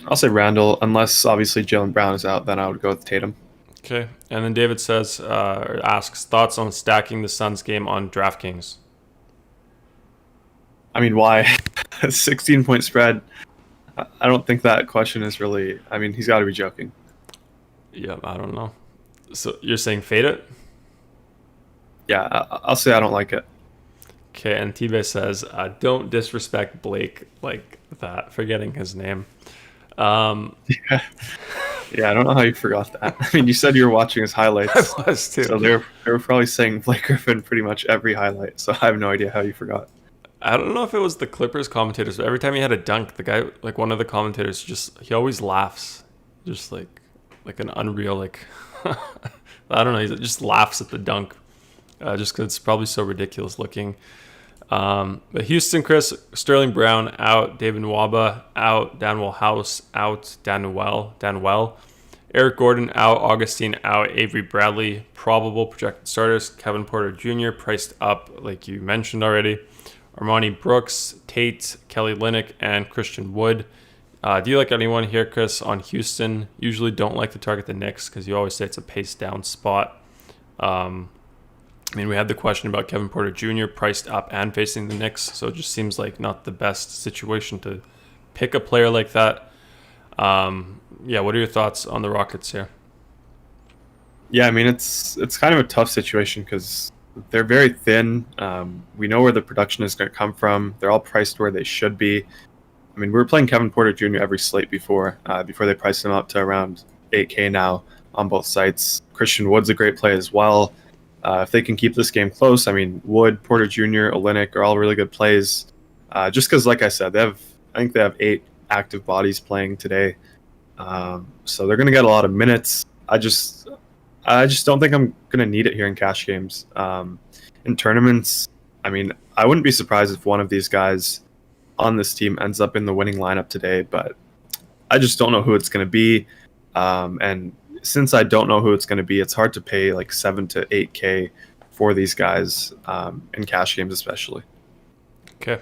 I'll say Randall, unless obviously Jaylen Brown is out, then I would go with Tatum. Okay. And then David says, or asks, thoughts on stacking the Suns game on DraftKings? I mean, why? A 16-point spread. I don't think that question is really. I mean, he's got to be joking. Yeah, I don't know. So you're saying fade it? Yeah, I'll say I don't like it. Okay, and T-Bay says, don't disrespect Blake like that, forgetting his name. Yeah. Yeah, I don't know how you forgot that. I mean, you said you were watching his highlights. I was too. So they were probably saying Blake Griffin pretty much every highlight. So I have no idea how you forgot. I don't know if it was the Clippers commentators, but every time he had a dunk, the guy, like one of the commentators, he always laughs, just like an unreal, like I don't know, he just laughs at the dunk, just because it's probably so ridiculous looking. But Houston, Chris, Sterling Brown out, David Nwaba out, Danwell House out, Danwell, Eric Gordon out, Augustine out, Avery Bradley probable projected starters, Kevin Porter Jr. priced up like you mentioned already. Armani Brooks, Tate, Kelly Olynyk, and Christian Wood. Do you like anyone here, Chris, on Houston? Usually don't like to target the Knicks because you always say it's a pace down spot. I mean, we had the question about Kevin Porter Jr. priced up and facing the Knicks, so it just seems like not the best situation to pick a player like that. Yeah, what are your thoughts on the Rockets here? Yeah, I mean, it's kind of a tough situation because they're very thin. We know where the production is going to come from. They're all priced where they should be. I mean, we were playing Kevin Porter Jr. every slate before they priced him up to around 8K now on both sites. Christian Wood's a great play as well. If they can keep this game close, I mean, Wood, Porter Jr., Olynyk are all really good plays. Just because, like I said, I think they have 8 active bodies playing today. So they're going to get a lot of minutes. I just don't think I'm going to need it here in cash games. In tournaments, I mean, I wouldn't be surprised if one of these guys on this team ends up in the winning lineup today, but I just don't know who it's going to be. And since I don't know who it's going to be, it's hard to pay like 7 to 8K for these guys in cash games especially. Okay.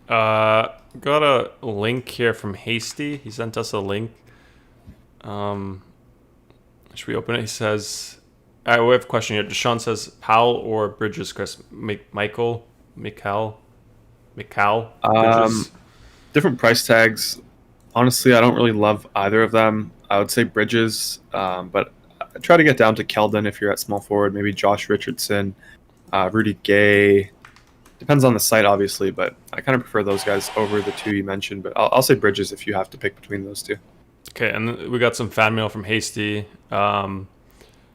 Got a link here from Hasty. He sent us a link. Should we open it? He says, we have a question here. Deshaun says, Powell or Bridges, Chris? Mikal? Bridges? Different price tags. Honestly, I don't really love either of them. I would say Bridges, but I try to get down to Calden if you're at small forward. Maybe Josh Richardson, Rudy Gay. Depends on the site, obviously, but I kind of prefer those guys over the two you mentioned. But I'll say Bridges if you have to pick between those two. Okay, and we got some fan mail from Hasty.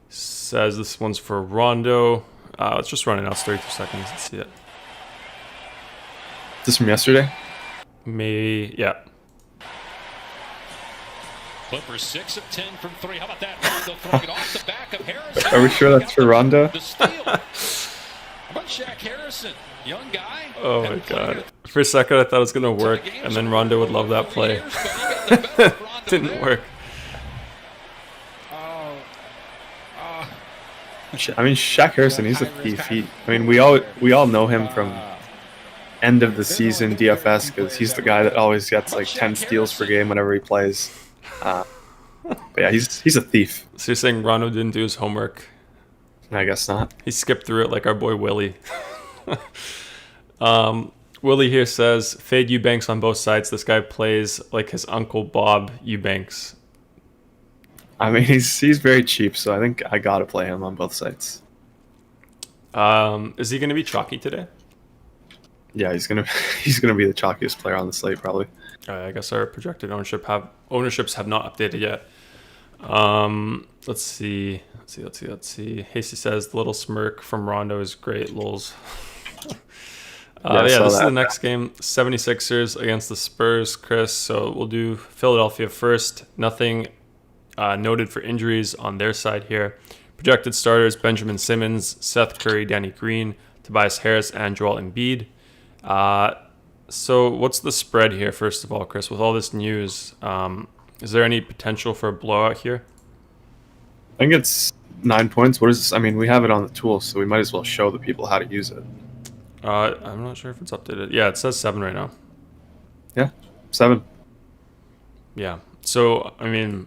Says this one's for Rondo. Let's just run it now. It's 32 seconds. Let's see it. Is this from yesterday? Yeah. Clippers 6 of 10 from 3. How about that? Rondo throwing it off the back of Harrison. Are we sure that's for Rondo? The steal. How about Shaq Harrison? Young guy. Oh my god. For a second I thought it was going to work, and then Rondo would love that play. Didn't work. I mean, Shaq Harrison, he's a thief. We all know him from end of the season DFS because he's the guy that always gets like 10 steals per game whenever he plays. But yeah, he's a thief. So you're saying Rondo didn't do his homework? I guess not. He skipped through it like our boy Willie. Willie here says, fade Eubanks on both sides. This guy plays like his uncle Bob Eubanks. I mean, he's very cheap, so I think I gotta play him on both sides. Is he going to be chalky today? Yeah, he's gonna be the chalkiest player on the slate probably. I guess our projected ownerships have not updated yet. Let's see. Hasty says the little smirk from Rondo is great. Lols. This is the next game. 76ers against the Spurs, Chris. So we'll do Philadelphia first. Nothing noted for injuries on their side here. Projected starters: Benjamin Simmons, Seth Curry, Danny Green, Tobias Harris, and Joel Embiid. So what's the spread here, first of all, Chris? With all this news, is there any potential for a blowout here? I think it's 9 points. What is this? I mean, we have it on the tool, so we might as well show the people how to use it. I'm not sure if it's updated. Yeah, it says 7 right now. Yeah, 7. Yeah. So, I mean,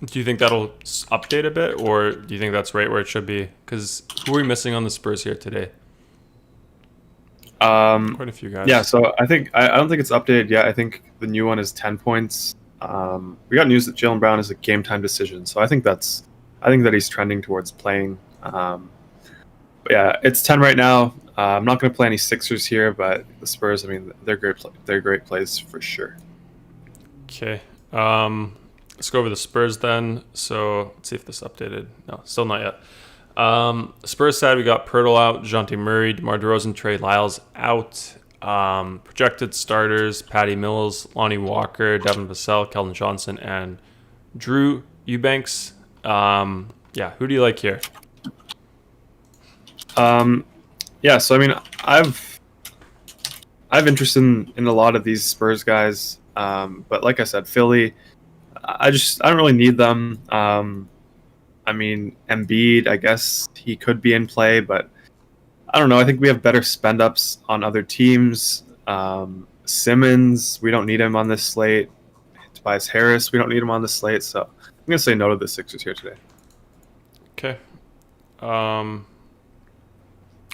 do you think that'll update a bit, or do you think that's right where it should be? Because who are we missing on the Spurs here today? Quite a few guys. Yeah, so I don't think it's updated yet. I think the new one is 10 points. We got news that Jaylen Brown is a game time decision, so I think that he's trending towards playing. But yeah, it's 10 right now. I'm not going to play any Sixers here, but the Spurs, I mean, they're great. They're great plays for sure. Okay. Let's go over the Spurs then. So let's see if this updated. No, still not yet. Spurs side, we got Pirtle out, DeJounte Murray, DeMar DeRozan, Trey Lyles out. Projected starters, Patty Mills, Lonnie Walker, Devin Vassell, Calden Johnson, and Drew Eubanks. Yeah, who do you like here? Yeah, so I mean, I've interest in a lot of these Spurs guys, but like I said, Philly, I don't really need them. I mean, Embiid, I guess he could be in play, but I don't know. I think we have better spend ups on other teams. Simmons, we don't need him on this slate. Tobias Harris, we don't need him on this slate. So I'm gonna say no to the Sixers here today. Okay.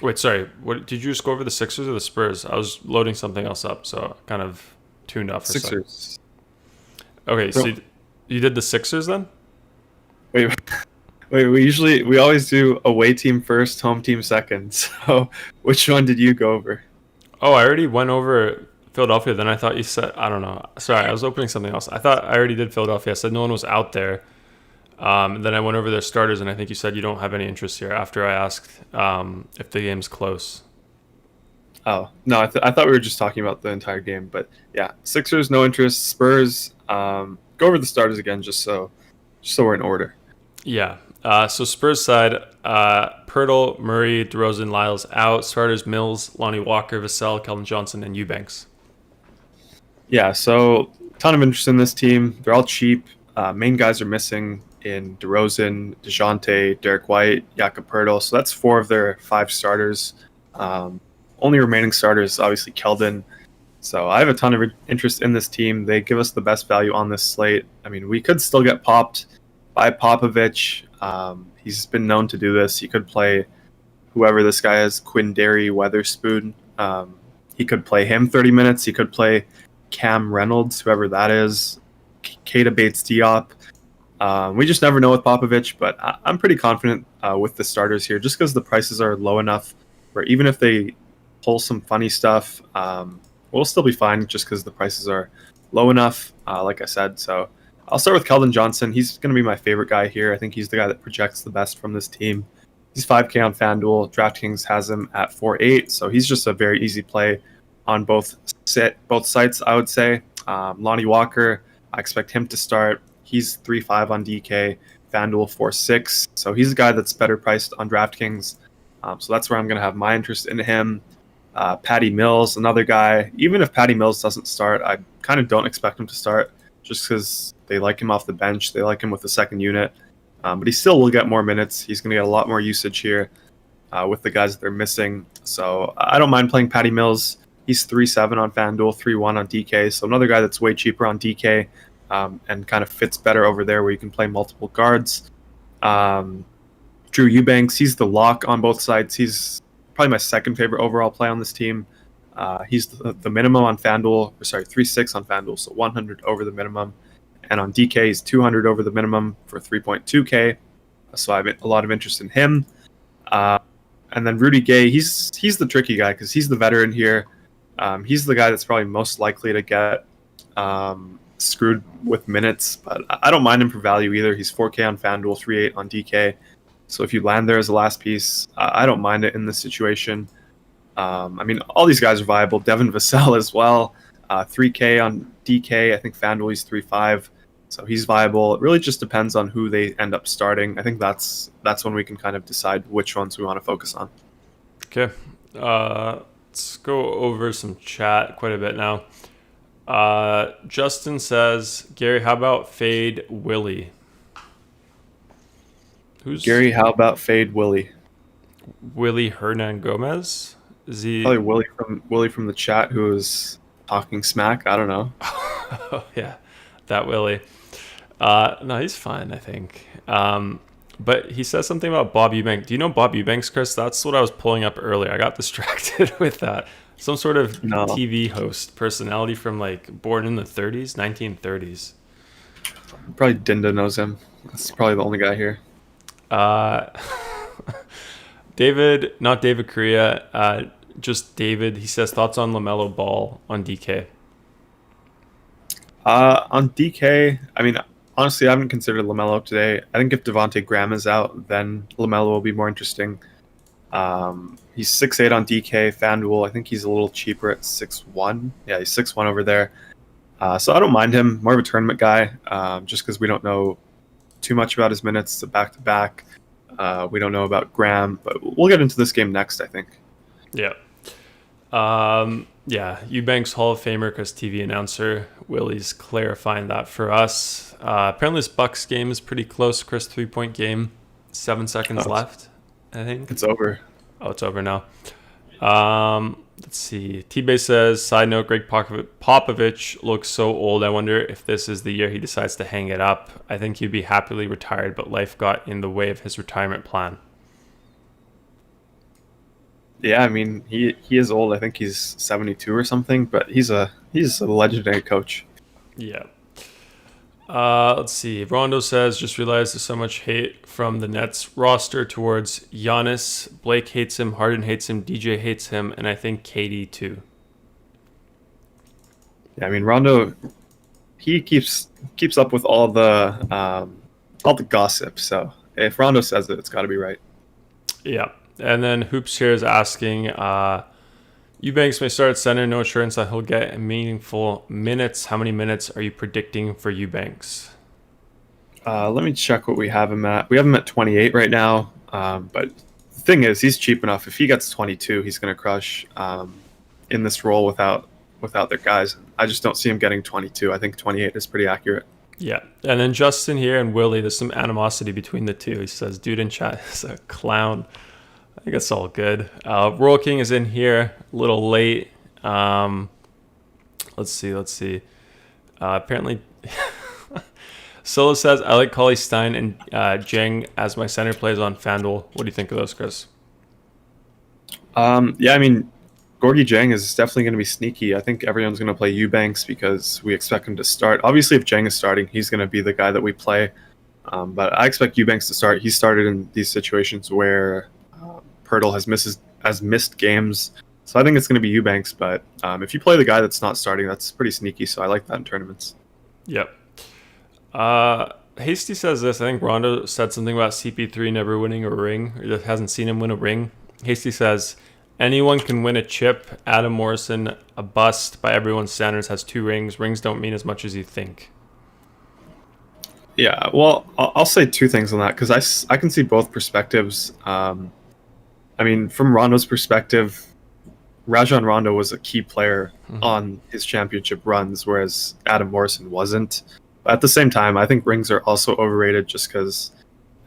Wait, sorry. What did you just go over, the Sixers or the Spurs? I was loading something else up, so I kind of tuned out for Sixers. a second. Okay, so you did the Sixers then? Wait. We always do away team first, home team second. So which one did you go over? Oh, I already went over Philadelphia. Then I thought you said, I don't know. Sorry, I was opening something else. I thought I already did Philadelphia. I said no one was out there. And then I went over their starters, and I think you said you don't have any interest here after I asked if the game's close. Oh, no, I thought we were just talking about the entire game. But yeah, Sixers, no interest. Spurs, go over the starters again just so we're in order. Yeah. So Spurs side, Pirtle, Murray, DeRozan, Lyles out. Starters, Mills, Lonnie Walker, Vassell, Calden Johnson, and Eubanks. Yeah, so ton of interest in this team. They're all cheap. Main guys are missing in DeRozan, DeJounte, Derek White, Jakob Pirtle. So that's 4 of their 5 starters. Only remaining starters, obviously, Calden. So I have a ton of interest in this team. They give us the best value on this slate. I mean, we could still get popped by Popovich. He's been known to do this. He could play whoever this guy is, Quindary Weatherspoon. He could play him 30 minutes. He could play Cam Reynolds, whoever that is, Keita Bates-Diop. We just never know with Popovich, but I'm pretty confident with the starters here just because the prices are low enough where even if they pull some funny stuff, we'll still be fine just because the prices are low enough, like I said. So I'll start with Calden Johnson. He's going to be my favorite guy here. I think he's the guy that projects the best from this team. He's 5K on FanDuel. DraftKings has him at 4.8, so he's just a very easy play on both sites, I would say. Lonnie Walker, I expect him to start. He's 3.5 on DK, FanDuel 4.6, so he's a guy that's better priced on DraftKings. So that's where I'm going to have my interest in him. Patty Mills, another guy. Even if Patty Mills doesn't start, I kind of don't expect him to start just because they like him off the bench. They like him with the second unit. But he still will get more minutes. He's going to get a lot more usage here with the guys that they're missing. So I don't mind playing Patty Mills. He's 3.7 on FanDuel, 3.1 on DK. So another guy that's way cheaper on DK and kind of fits better over there where you can play multiple guards. Drew Eubanks, he's the lock on both sides. He's probably my second favorite overall play on this team. He's the minimum on FanDuel, 3.6 on FanDuel, so 100 over the minimum. And on DK, he's 200 over the minimum for 3.2K. So I have a lot of interest in him. And then Rudy Gay, he's the tricky guy because he's the veteran here. He's the guy that's probably most likely to get screwed with minutes, but I don't mind him for value either. He's 4K on FanDuel, 3.8 on DK. So if you land there as a last piece, I don't mind it in this situation. I mean, all these guys are viable. Devin Vassell as well, 3K on DK. I think FanDuel he's 3.5, so he's viable. It really just depends on who they end up starting. I think that's when we can kind of decide which ones we want to focus on. Okay, let's go over some chat quite a bit now. Justin says, Gary, how about fade Willie? Who's Gary? How about fade Willie? Willie Hernan Gomez? Is he probably Willie from the chat who was talking smack? I don't know. Oh, yeah, that Willie. No, he's fine, I think. But he says something about Bob Eubanks. Do you know Bob Eubanks, Chris? That's what I was pulling up earlier. I got distracted with that. Some sort of No. TV host personality from born in the 30s, 1930s. Probably Dinda knows him. That's probably the only guy here. David, not David Correa, just David. He says thoughts on Lamello Ball on DK. On DK, I mean, honestly, I haven't considered Lamello today. I think if Devontae Graham is out, then Lamello will be more interesting. He's 6'8" on DK FanDuel. I think he's a little cheaper at 6'1". Yeah, he's 6'1" over there. So I don't mind him. More of a tournament guy, just because we don't know too much about his minutes. It's a back-to-back. We don't know about Graham, but we'll get into this game next, I think. Yeah. Yeah, Eubanks Hall of Famer because TV announcer. Willie's clarifying that for us. Apparently this Bucks game is pretty close. Chris, 3-point game. 7 seconds left, I think. It's over. Oh, it's over now. Let's see. T-Bay says, side note, Greg Popovich looks so old. I wonder if this is the year he decides to hang it up. I think he'd be happily retired, but life got in the way of his retirement plan. Yeah, I mean, he is old. I think he's 72 or something, but he's a legendary coach. Yeah. Let's see. Rondo says, just realized there's so much hate from the Nets roster towards Giannis. Blake hates him, Harden hates him, DJ hates him, and I think KD too. Yeah, I mean, Rondo, he keeps up with all the gossip. So if Rondo says it, it's got to be right. Yeah. And then Hoops here is asking, Eubanks may start at center, no assurance that he'll get meaningful minutes. How many minutes are you predicting for Eubanks? Let me check what we have him at. We have him at 28 right now. But the thing is, he's cheap enough. If he gets 22, he's going to crush in this role without their guys. I just don't see him getting 22. I think 28 is pretty accurate. Yeah. And then Justin here and Willie, there's some animosity between the two. He says, dude in chat is a clown. I think it's all good. Royal King is in here a little late. Let's see. Apparently, Solo says, I like Cauley Stein and Jeng as my center plays on FanDuel. What do you think of those, Chris? Yeah, I mean, Gorgie Jeng is definitely going to be sneaky. I think everyone's going to play Eubanks because we expect him to start. Obviously, if Jeng is starting, he's going to be the guy that we play. But I expect Eubanks to start. He started in these situations where Pirtle has missed games. So I think it's going to be Eubanks. But if you play the guy that's not starting, that's pretty sneaky. So I like that in tournaments. Yep. Hasty says this. I think Rondo said something about CP3 never winning a ring, or hasn't seen him win a ring. Hasty says, anyone can win a chip. Adam Morrison, a bust by everyone's standards, has 2 rings. Rings don't mean as much as you think. Yeah, well, I'll say 2 things on that because I can see both perspectives. I mean, from Rondo's perspective, Rajon Rondo was a key player on his championship runs, whereas Adam Morrison wasn't. But at the same time, I think rings are also overrated just because,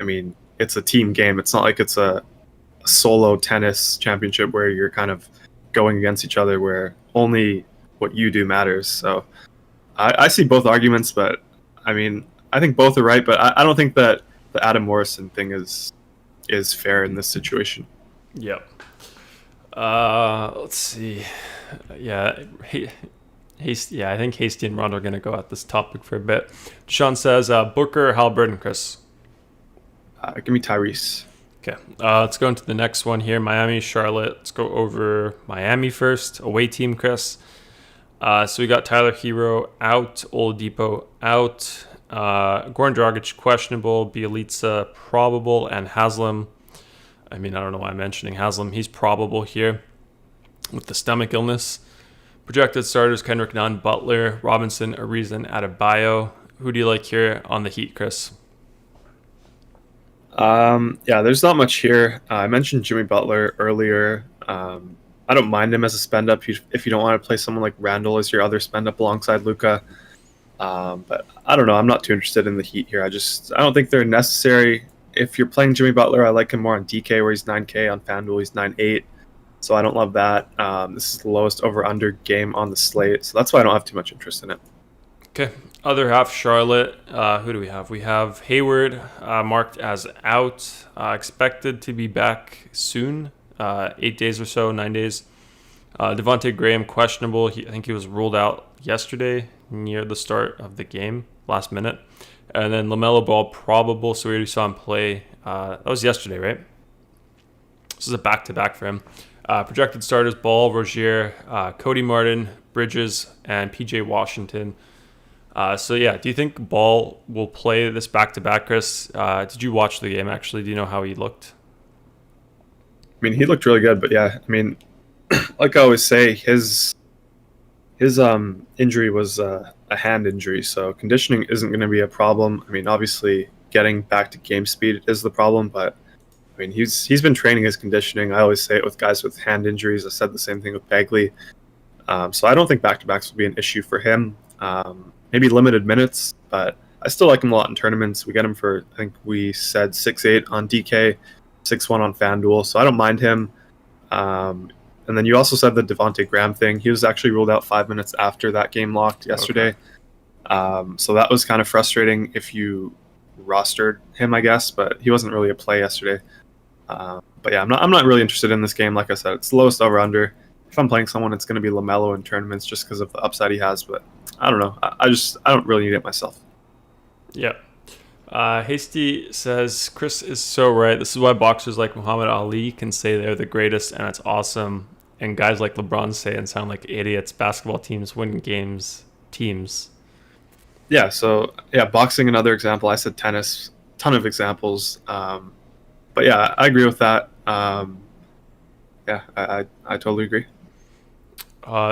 I mean, it's a team game. It's not like it's a solo tennis championship where you're kind of going against each other where only what you do matters. So I see both arguments, but I mean, I think both are right, but I don't think that the Adam Morrison thing is fair in this situation. Yep. Let's see. Yeah, Hasty. Yeah, I think Hasty and Rondo are going to go at this topic for a bit. Sean says, Booker, Halliburton, Chris. Give me Tyrese. Okay. Let's go into the next one here. Miami, Charlotte. Let's go over Miami first. Away team, Chris. So we got Tyler Hero out, Oladipo out, Goran Dragic questionable, Bjelica probable, and Haslam. I mean, I don't know why I'm mentioning Haslam. He's probable here with the stomach illness. Projected starters, Kendrick Nunn, Butler, Robinson, Ariza, and Adebayo. Who do you like here on the Heat, Chris? Yeah, there's not much here. I mentioned Jimmy Butler earlier. I don't mind him as a spend up if you don't want to play someone like Randall as your other spend up alongside Luka. But I don't know. I'm not too interested in the Heat here. I don't think they're necessary. If you're playing Jimmy Butler, I like him more on DK where he's 9K. On FanDuel, he's 9.8. So I don't love that. This is the lowest over-under game on the slate. So that's why I don't have too much interest in it. Okay. Other half, Charlotte. Who do we have? We have Hayward marked as out, expected to be back soon, 8 days or so, 9 days. Devontae Graham, questionable. I think he was ruled out yesterday near the start of the game, last minute. And then Lamello Ball, probable. So we already saw him play. That was yesterday, right? This is a back-to-back for him. Projected starters, Ball, Rozier, Cody Martin, Bridges, and PJ Washington. So yeah, do you think Ball will play this back-to-back, Chris? Did you watch the game, actually? Do you know how he looked? I mean, he looked really good, but yeah, I mean, like I always say, his injury was a hand injury, so conditioning isn't going to be a problem. I mean, obviously, getting back to game speed is the problem, but I mean, he's been training his conditioning. I always say it with guys with hand injuries. I said the same thing with Bagley. So I don't think back-to-backs will be an issue for him. Maybe limited minutes, but I still like him a lot in tournaments. We get him for, I think we said 6-8 on DK, 6-1 on FanDuel, so I don't mind him. And then you also said the Devontae Graham thing. He was actually ruled out 5 minutes after that game locked yesterday. Okay. So that was kind of frustrating if you rostered him, I guess, but he wasn't really a play yesterday. But yeah, I'm not really interested in this game. Like I said, it's the lowest over-under. If I'm playing someone, it's going to be Lamello in tournaments just because of the upside he has, but I don't know. I don't really need it myself. Yeah. Hasty says, Chris is so right. This is why boxers like Muhammad Ali can say they're the greatest and it's awesome. And guys like LeBron say and sound like idiots. Basketball teams win teams. Yeah, so yeah, boxing, another example. I said tennis, ton of examples. But yeah, I agree with that. Yeah, I totally agree.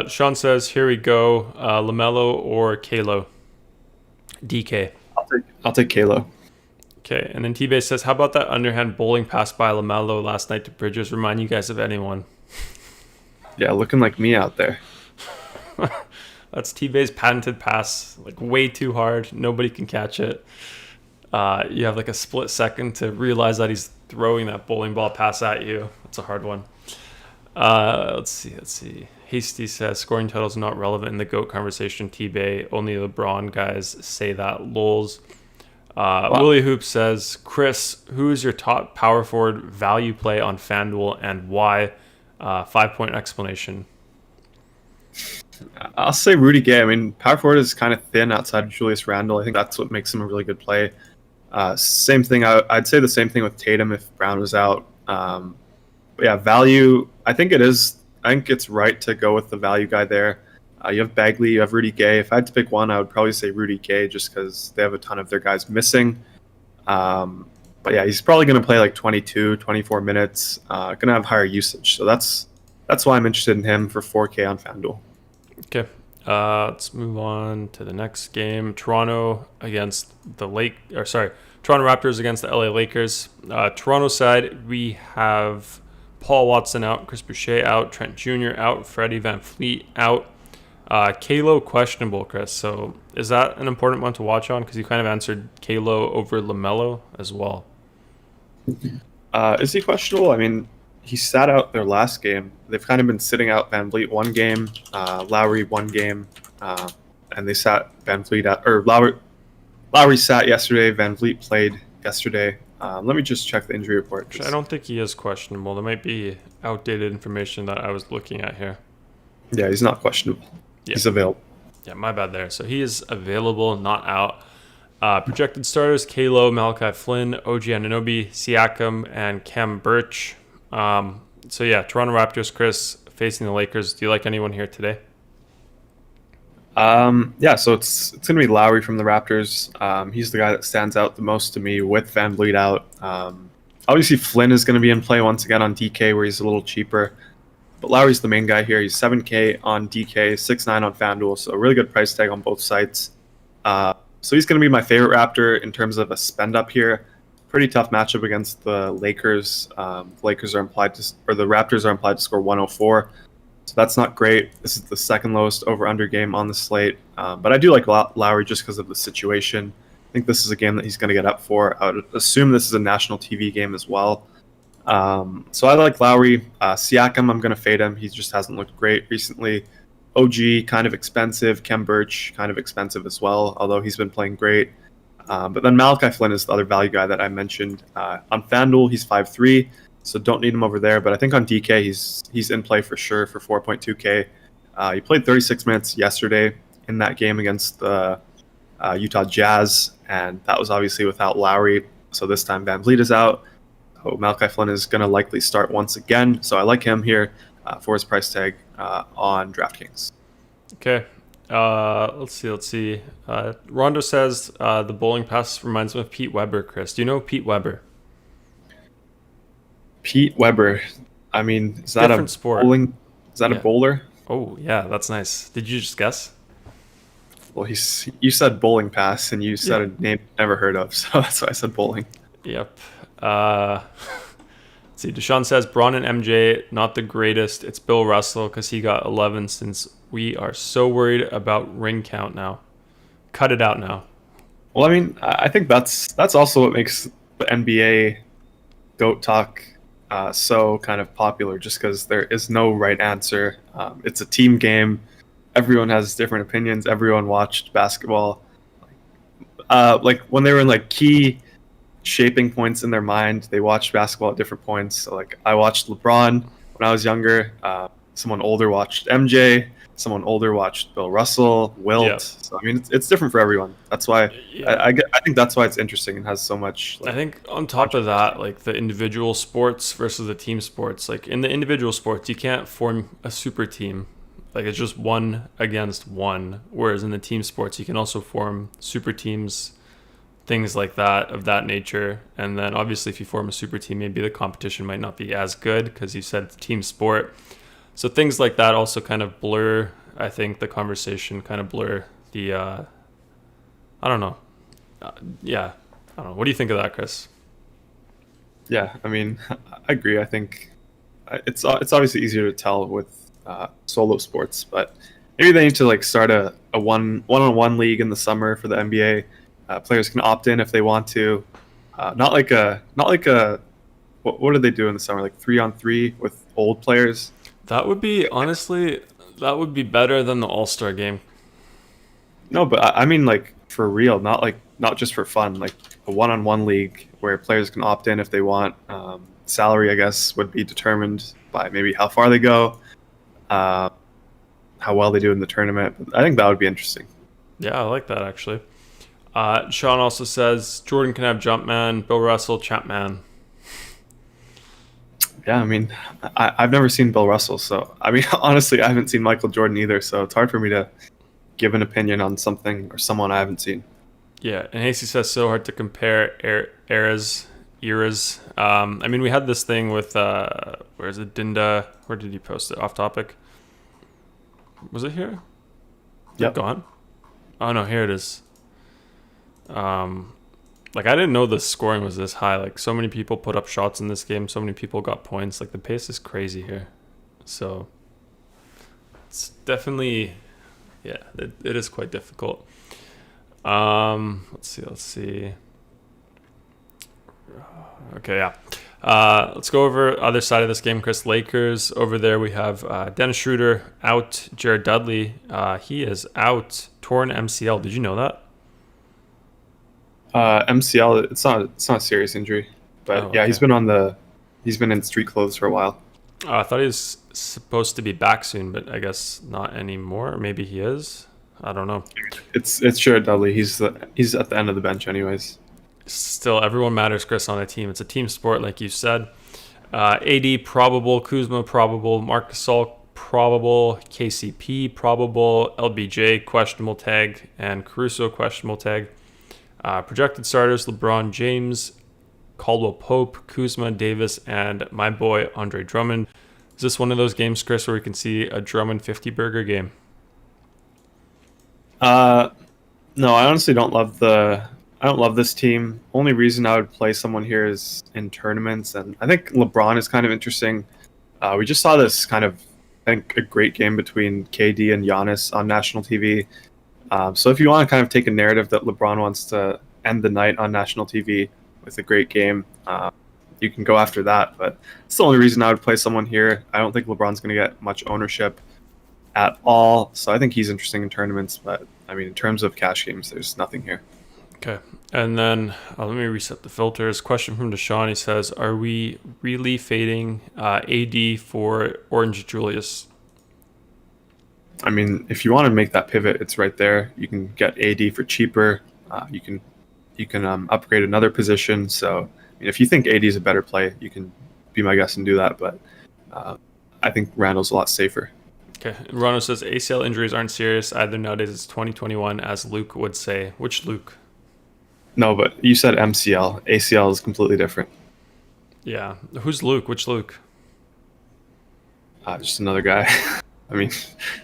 Sean says, here we go. Lamello or Kalo? DK. I'll take Kalo. Okay, and then T-Base says, how about that underhand bowling pass by Lamello last night to Bridges? Remind you guys of anyone? Yeah, looking like me out there. That's T-Base patented pass, like way too hard. Nobody can catch it. You have like a split second to realize that he's throwing that bowling ball pass at you. It's a hard one. Let's see. Hasty says, scoring totals not relevant in the GOAT conversation. T-Bay, only LeBron guys say that. Lols. Wow. Willie Hoop says, Chris, who is your top power forward value play on FanDuel and why? 5-point explanation. I'll say Rudy Gay. I mean, power forward is kind of thin outside of Julius Randle. I think that's what makes him a really good play. Same thing. I'd say the same thing with Tatum if Brown was out. But yeah, value. I think it's right to go with the value guy there. You have Bagley, you have Rudy Gay. If I had to pick one, I would probably say Rudy Gay just because they have a ton of their guys missing. But yeah, he's probably going to play like 22, 24 minutes. Going to have higher usage. So that's why I'm interested in him for 4K on FanDuel. Okay. Let's move on to the next game. Toronto Raptors against the LA Lakers. Toronto side, we have Paul Watson out, Chris Boucher out, Trent Jr. out, Freddie VanVleet out. Kalo questionable, Chris. So is that an important one to watch on? Because you kind of answered Kalo over Lamello as well. Is he questionable? I mean, he sat out their last game. They've kind of been sitting out VanVleet one game, Lowry one game, and they sat VanVleet out. Or Lowry sat yesterday. VanVleet played yesterday. Let me just check the injury report. I don't think he is questionable. There might be outdated information that I was looking at here. Yeah, he's not questionable. Yeah. He's available. Yeah, my bad there. So he is available, not out. Projected starters, Kalo, Malachi Flynn, OG Anunoby, Siakam, and Cam Birch. So yeah, Toronto Raptors, Chris, facing the Lakers. Do you like anyone here today? Yeah, so it's going to be Lowry from the Raptors. He's the guy that stands out the most to me with VanVleet out. Obviously, Flynn is going to be in play once again on DK where he's a little cheaper. But Lowry's the main guy here. He's 7K on DK, 6.9 on FanDuel, so a really good price tag on both sites. So he's going to be my favorite Raptor in terms of a spend up here. Pretty tough matchup against the Lakers. The Raptors are implied to score 104. So that's not great. This is the second lowest over-under game on the slate. But I do like Lowry just because of the situation. I think this is a game that he's going to get up for. I would assume this is a national TV game as well. So I like Lowry. Siakam, I'm going to fade him. He just hasn't looked great recently. OG, kind of expensive. Kem Birch, kind of expensive as well, although he's been playing great. But then Malachi Flynn is the other value guy that I mentioned. On FanDuel, he's 5'3", so don't need him over there. But I think on DK, he's in play for sure for 4.2K. He played 36 minutes yesterday in that game against the Utah Jazz, and that was obviously without Lowry. So this time VanVleet is out. So Malachi Flynn is going to likely start once again. So I like him here for his price tag on DraftKings. Okay. Let's see. Rondo says the bowling pass reminds him of Pete Weber. Chris, do you know Pete Weber? Pete Weber. I mean, is that Different sport. Bowling? Is that a bowler? Oh yeah, that's nice. Did you just guess? Well, you said bowling pass, and you said a name I've never heard of, so that's why I said bowling. Yep. Let's see. Deshaun says Braun and MJ not the greatest. It's Bill Russell because he got 11. Since we are so worried about ring count now, cut it out now. Well, I mean, I think that's also what makes the NBA GOAT talk so kind of popular, just because there is no right answer. It's a team game. Everyone has different opinions. Everyone watched basketball. Like when they were in like key shaping points in their mind, they watched basketball at different points. So like I watched LeBron when I was younger. Someone older watched MJ. Someone older watched Bill Russell, Wilt. Yeah. So I mean, it's different for everyone. That's why I think that's why it's interesting and has so much. I think on top of that, like the individual sports versus the team sports. Like in the individual sports, you can't form a super team. Like it's just one against one. Whereas in the team sports, you can also form super teams, things like that of that nature. And then obviously if you form a super team, maybe the competition might not be as good because you said it's team sport. So things like that also kind of blur, I think, the conversation, kind of blur the, I don't know. I don't know. What do you think of that, Chris? Yeah, I mean, I agree. I think it's obviously easier to tell with solo sports, but maybe they need to like start a one-on-one league in the summer for the NBA. Players can opt in if they want to. Not like a what do they do in the summer? Like 3-on-3 with old players. That would be better than the All-Star game. No, but I mean like for real, not just for fun. Like a one-on-one league where players can opt in if they want. Salary, I guess, would be determined by maybe how far they go, how well they do in the tournament. But I think that would be interesting. Yeah, I like that actually. Sean also says Jordan can have Jumpman, Bill Russell, Chapman. Yeah, I mean, I've never seen Bill Russell, so I mean, honestly, I haven't seen Michael Jordan either, so it's hard for me to give an opinion on something or someone I haven't seen. Yeah, and Hasty says so hard to compare eras. I mean, we had this thing with where is it? Dinda. Where did he post it? Off topic. Was it here? Yep. Go on. Oh no, here it is. Like I didn't know the scoring was this high. Like so many people put up shots in this game. So many people got points. Like the pace is crazy here. So it's definitely, yeah, it is quite difficult. Let's see. Okay, yeah. Let's go over other side of this game, Chris. Lakers over there. We have Dennis Schroeder out. Jared Dudley, he is out. Torn MCL. Did you know that? MCL, it's not a serious injury, but okay. He's been in street clothes for a while. I thought he was supposed to be back soon, but I guess not anymore. Or maybe he is. I don't know. It's Jared Dudley. He's at the end of the bench, anyways. Still, everyone matters, Chris, on a team. It's a team sport, like you said. AD probable, Kuzma probable, Marc Gasol probable, KCP probable, LBJ questionable tag, and Caruso questionable tag. Projected starters: LeBron James, Caldwell Pope, Kuzma, Davis, and my boy Andre Drummond. Is this one of those games, Chris, where we can see a Drummond 50-burger game? No, I honestly don't love this team. Only reason I would play someone here is in tournaments, and I think LeBron is kind of interesting. We just saw this kind of, I think, a great game between KD and Giannis on national TV. So if you want to kind of take a narrative that LeBron wants to end the night on national TV with a great game, you can go after that. But it's the only reason I would play someone here. I don't think LeBron's going to get much ownership. at all. So I think he's interesting in tournaments, but I mean, in terms of cash games, there's nothing here. Okay. And then let me reset the filters. Question from Deshaun. He says, are we really fading AD for Orange Julius? I mean, if you want to make that pivot, it's right there. You can get AD for cheaper. You can upgrade another position. So I mean, if you think AD is a better play, you can be my guest and do that. But I think Randall's a lot safer. Okay. Rano says ACL injuries aren't serious either nowadays. It's 2021, as Luke would say. Which Luke? No, but you said MCL. ACL is completely different. Yeah. Who's Luke? Which Luke? Just another guy. I mean,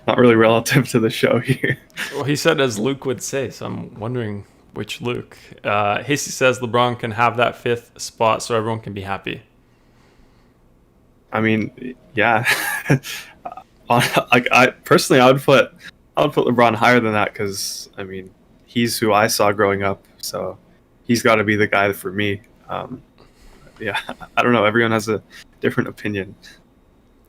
not really relative to the show here. Well, he said as Luke would say, so I'm wondering which Luke. Hasty says LeBron can have that 5th spot so everyone can be happy. I mean, yeah. I personally, I would put LeBron higher than that because I mean, he's who I saw growing up, so he's got to be the guy for me. Yeah, I don't know. Everyone has a different opinion.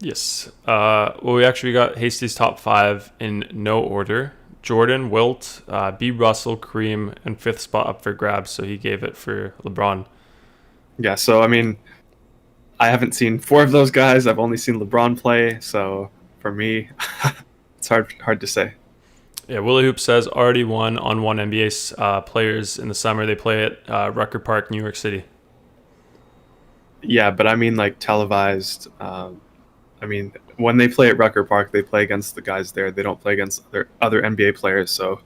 Yes. Well, we actually got Hasty's top 5 in no order. Jordan, Wilt, B. Russell, Kareem, and 5th spot up for grabs. So he gave it for LeBron. Yeah. So I mean, I haven't seen 4 of those guys. I've only seen LeBron play. So for me, it's hard to say. Yeah. Willie Hoop says already won on one NBA players in the summer. They play at Rucker Park, New York City. Yeah, but I mean like televised. I mean, when they play at Rucker Park, they play against the guys there. They don't play against other NBA players, so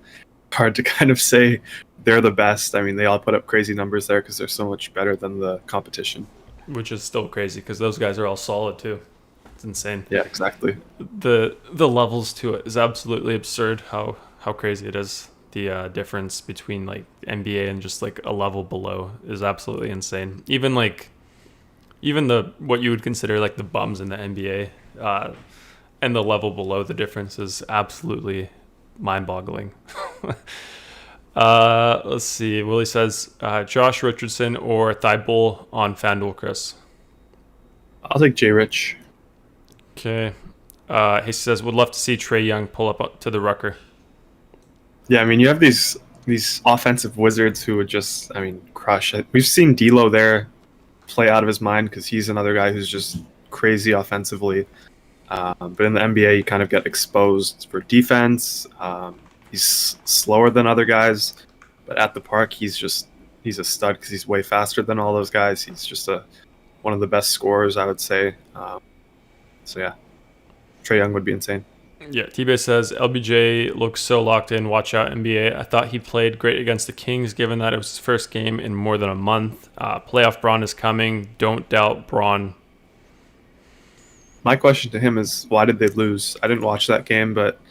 hard to kind of say they're the best. I mean, they all put up crazy numbers there because they're so much better than the competition. Which is still crazy because those guys are all solid too. It's insane. Yeah, exactly. The levels to it is absolutely absurd how crazy it is. The difference between like NBA and just like a level below is absolutely insane. Even the what you would consider like the bums in the NBA and the level below, the difference is absolutely mind-boggling. Let's see. Willie says Josh Richardson or Thibault on FanDuel, Chris. I'll take J. Rich. Okay. He says would love to see Trae Young pull up to the Rucker. Yeah, I mean, you have these offensive wizards who would just, I mean, crush it. We've seen D'Lo there play out of his mind because he's another guy who's just crazy offensively. But in the NBA, you kind of get exposed for defense. He's slower than other guys, but at the park, he's a stud because he's way faster than all those guys. He's just one of the best scorers, I would say. So yeah, Trae Young would be insane. Yeah, T-Bay says LBJ looks so locked in. Watch out, NBA. I thought he played great against the Kings, given that it was his first game in more than a month. Playoff Braun is coming. Don't doubt Braun. My question to him is, why did they lose? I didn't watch that game, but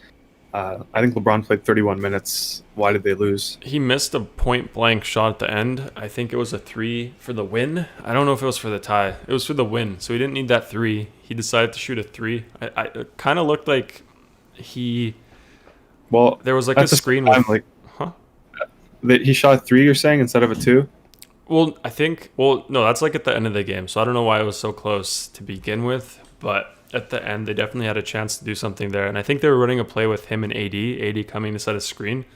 I think LeBron played 31 minutes. Why did they lose? He missed a point-blank shot at the end. I think it was a 3 for the win. I don't know if it was for the tie. It was for the win, so he didn't need that 3. He decided to shoot a 3. It kind of looked like there was like a screen with, like, he shot a 3, you're saying, instead of a 2? Well, no, that's like at the end of the game, so I don't know why it was so close to begin with, but at the end they definitely had a chance to do something there, and I think they were running a play with him and AD coming to set a screen,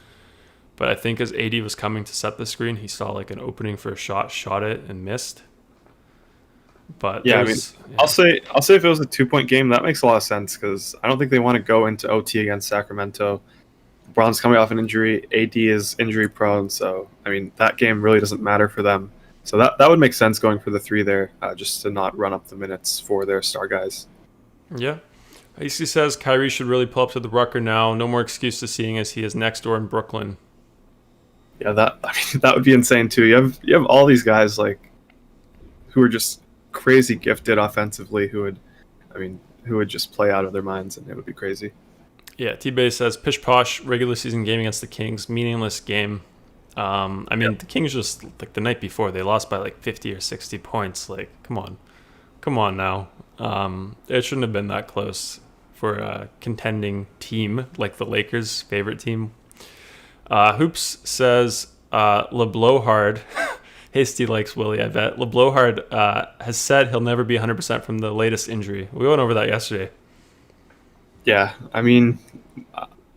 but I think as AD was coming to set the screen, he saw like an opening for a shot it and missed. But yeah, I'll say if it was a 2-point game, that makes a lot of sense because I don't think they want to go into OT against Sacramento. LeBron's coming off an injury. AD is injury prone, so I mean that game really doesn't matter for them. So that would make sense going for the 3 there, just to not run up the minutes for their star guys. Yeah. AC says Kyrie should really pull up to the Rucker now. No more excuse to seeing as he is next door in Brooklyn. Yeah, that would be insane too. You have all these guys like who are just crazy gifted offensively who would just play out of their minds, and it would be crazy. Yeah, T-Bay says pish posh regular season game against the Kings, meaningless game. The Kings just like the night before they lost by like 50 or 60 points. Like, come on now. It shouldn't have been that close for a contending team like the Lakers' favorite team. Hoops says LeBlowhard. Hasty likes Willie, I bet. LeBlowhard has said he'll never be 100% from the latest injury. We went over that yesterday. Yeah, I mean,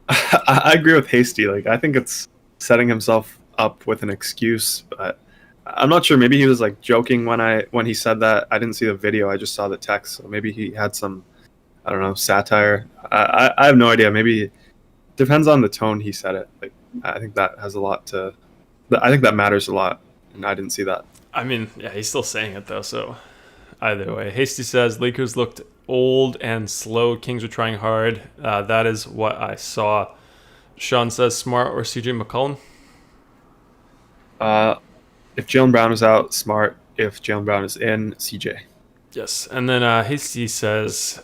I agree with Hasty. Like, I think it's setting himself up with an excuse, but I'm not sure. Maybe he was like joking when he said that. I didn't see the video. I just saw the text. So maybe he had some, I don't know, satire. I have no idea. Maybe it depends on the tone he said it. Like, I think that has a lot to. I think that matters a lot, and I didn't see that. I mean, yeah, he's still saying it though. So either way, Hasty says Lakers looked old and slow. Kings were trying hard. That is what I saw. Sean says Smart or CJ McCollum. If Jaylen Brown is out, Smart. If Jaylen Brown is in, CJ. Yes, and then Hasty says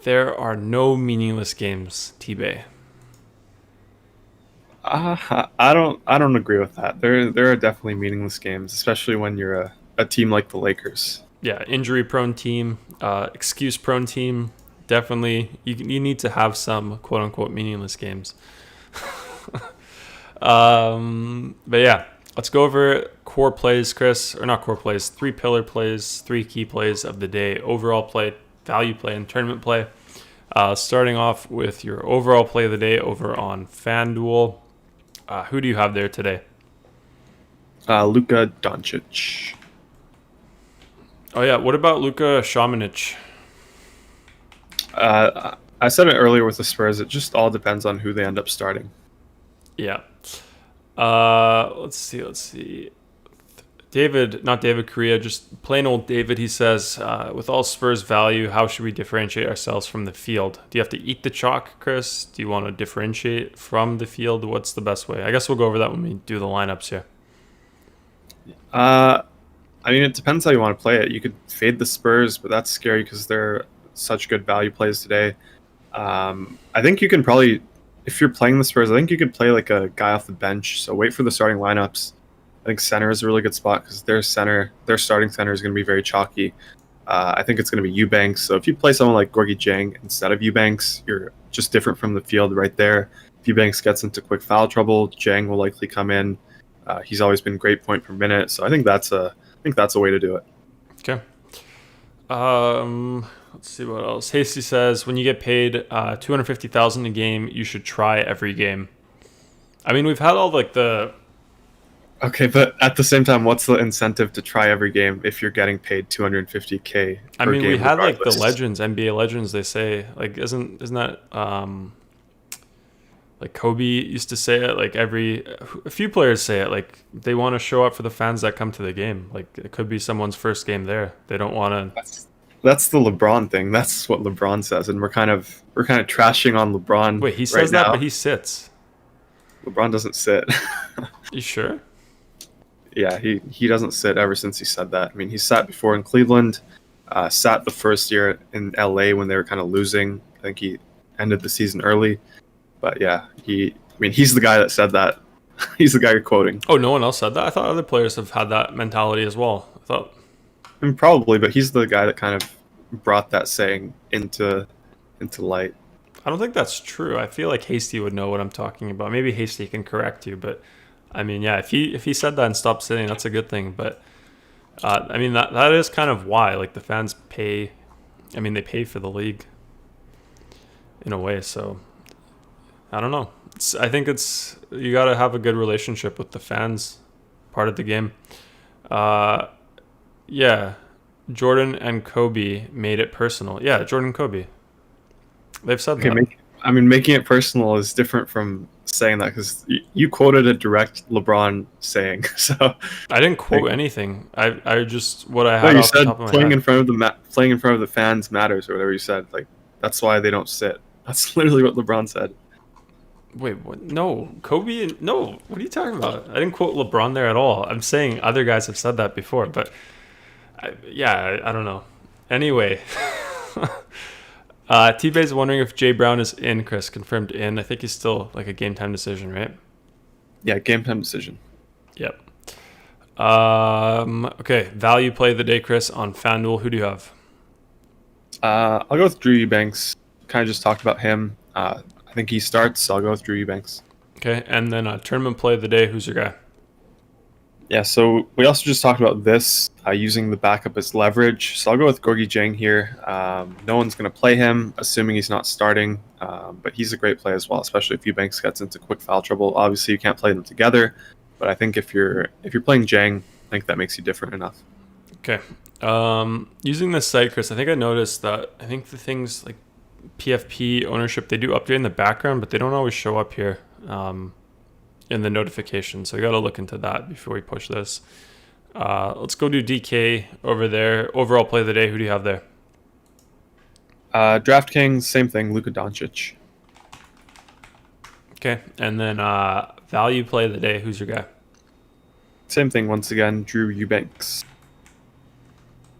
there are no meaningless games. T-Bay. I don't agree with that. There are definitely meaningless games, especially when you're a team like the Lakers. Yeah, injury-prone team, excuse-prone team. Definitely, you need to have some quote-unquote meaningless games. But yeah, let's go over core plays, Chris, or not core plays, 3 pillar plays, 3 key plays of the day: overall play, value play, and tournament play. Starting off with your overall play of the day over on FanDuel. Who do you have there today? Luka Doncic. Oh yeah, what about Luka Šamanić? I said it earlier with the Spurs. It just all depends on who they end up starting. Yeah. Let's see. Not David Correa, just plain old David. He says, with all Spurs value, how should we differentiate ourselves from the field? Do you have to eat the chalk, Chris? Do you want to differentiate from the field? What's the best way? I guess we'll go over that when we do the lineups here. I mean, it depends how you want to play it. You could fade the Spurs, but that's scary because they're such good value plays today. I think you can probably, if you're playing the Spurs, I think you could play like a guy off the bench. So wait for the starting lineups. I think center is a really good spot because their starting center is going to be very chalky. I think it's going to be Eubanks. So if you play someone like Gorgui Dieng instead of Eubanks, you're just different from the field right there. If Eubanks gets into quick foul trouble, Dieng will likely come in. He's always been great point per minute. So I think that's a way to do it. Okay. Let's see what else. Hasty says, when you get paid $250,000 a game, you should try every game. I mean, we've had all like the. Okay, but at the same time, what's the incentive to try every game if you're getting paid $250K? I mean, we had regardless? like the legends, NBA legends. They say like isn't that like Kobe used to say it. Like a few players say it. Like they want to show up for the fans that come to the game. Like it could be someone's first game there. They don't want to. That's the LeBron thing. That's what LeBron says, and we're kind of trashing on LeBron. Wait, he says right that, now. but he sits. LeBron doesn't sit. You sure? Yeah, he doesn't sit ever since he said that. I mean, he sat before in Cleveland, sat the first year in LA when they were kind of losing. I think he ended the season early. But yeah, he's the guy that said that. He's the guy you're quoting. Oh, no one else said that? I thought other players have had that mentality as well. I mean, probably, but he's the guy that kind of brought that saying into light. I don't think that's true. I feel like Hasty would know what I'm talking about. Maybe Hasty can correct you, but I mean, yeah, if he said that and stopped sitting, that's a good thing. But I mean, that is kind of why, like, the fans pay. I mean, they pay for the league in a way. So I don't know. I think you got to have a good relationship with the fans, part of the game. Yeah, Jordan and Kobe made it personal. Yeah, Jordan and Kobe. They've said that. Making it personal is different from saying that because you quoted a direct LeBron saying. So I didn't quote anything. I just what I had. No, you off said the top of my playing head. playing in front of the fans matters, or whatever you said. Like that's why they don't sit. That's literally what LeBron said. Wait, what? No, Kobe. No, what are you talking about? I didn't quote LeBron there at all. I'm saying other guys have said that before, but I don't know. Anyway. T-Bay's wondering if Jay Brown is in, Chris. Confirmed in. I think he's still like a game time decision, right? Yeah, game time decision. Yep. Okay, value play of the day, Chris, on FanDuel. Who do you have? I'll go with Drew Eubanks. Kind of just talked about him. I think he starts, so I'll go with Drew Eubanks. Okay, and then tournament play of the day. Who's your guy? Yeah, so we also just talked about this using the backup as leverage. So I'll go with Gorgie Jang here. No one's going to play him, assuming he's not starting. But he's a great play as well, especially if Eubanks gets into quick foul trouble. Obviously, you can't play them together, but I think if you're playing Jang, I think that makes you different enough. Okay. Using this site, Chris, I think I noticed that I think the things like PFP ownership, they do update in the background, but they don't always show up here in the notification. So I got to look into that before we push this. Let's go do DK over there. Overall play of the day, who do you have there? DraftKings, same thing, Luka Doncic. Okay. And then value play of the day, who's your guy? Same thing once again, Drew Eubanks.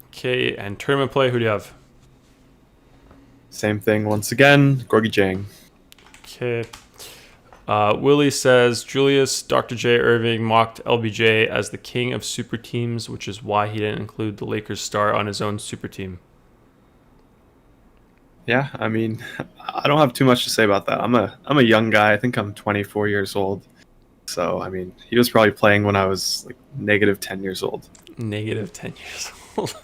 Okay. And tournament play, who do you have? Same thing once again, Gorgie Jang. Okay. Willie says Julius Dr. J Irving mocked LBJ as the king of super teams, which is why he didn't include the Lakers star on his own super team. Yeah, I mean, I don't have too much to say about that. I'm a young guy. I think I'm 24 years old. So, I mean, he was probably playing when I was like negative 10 years old. Negative 10 years old.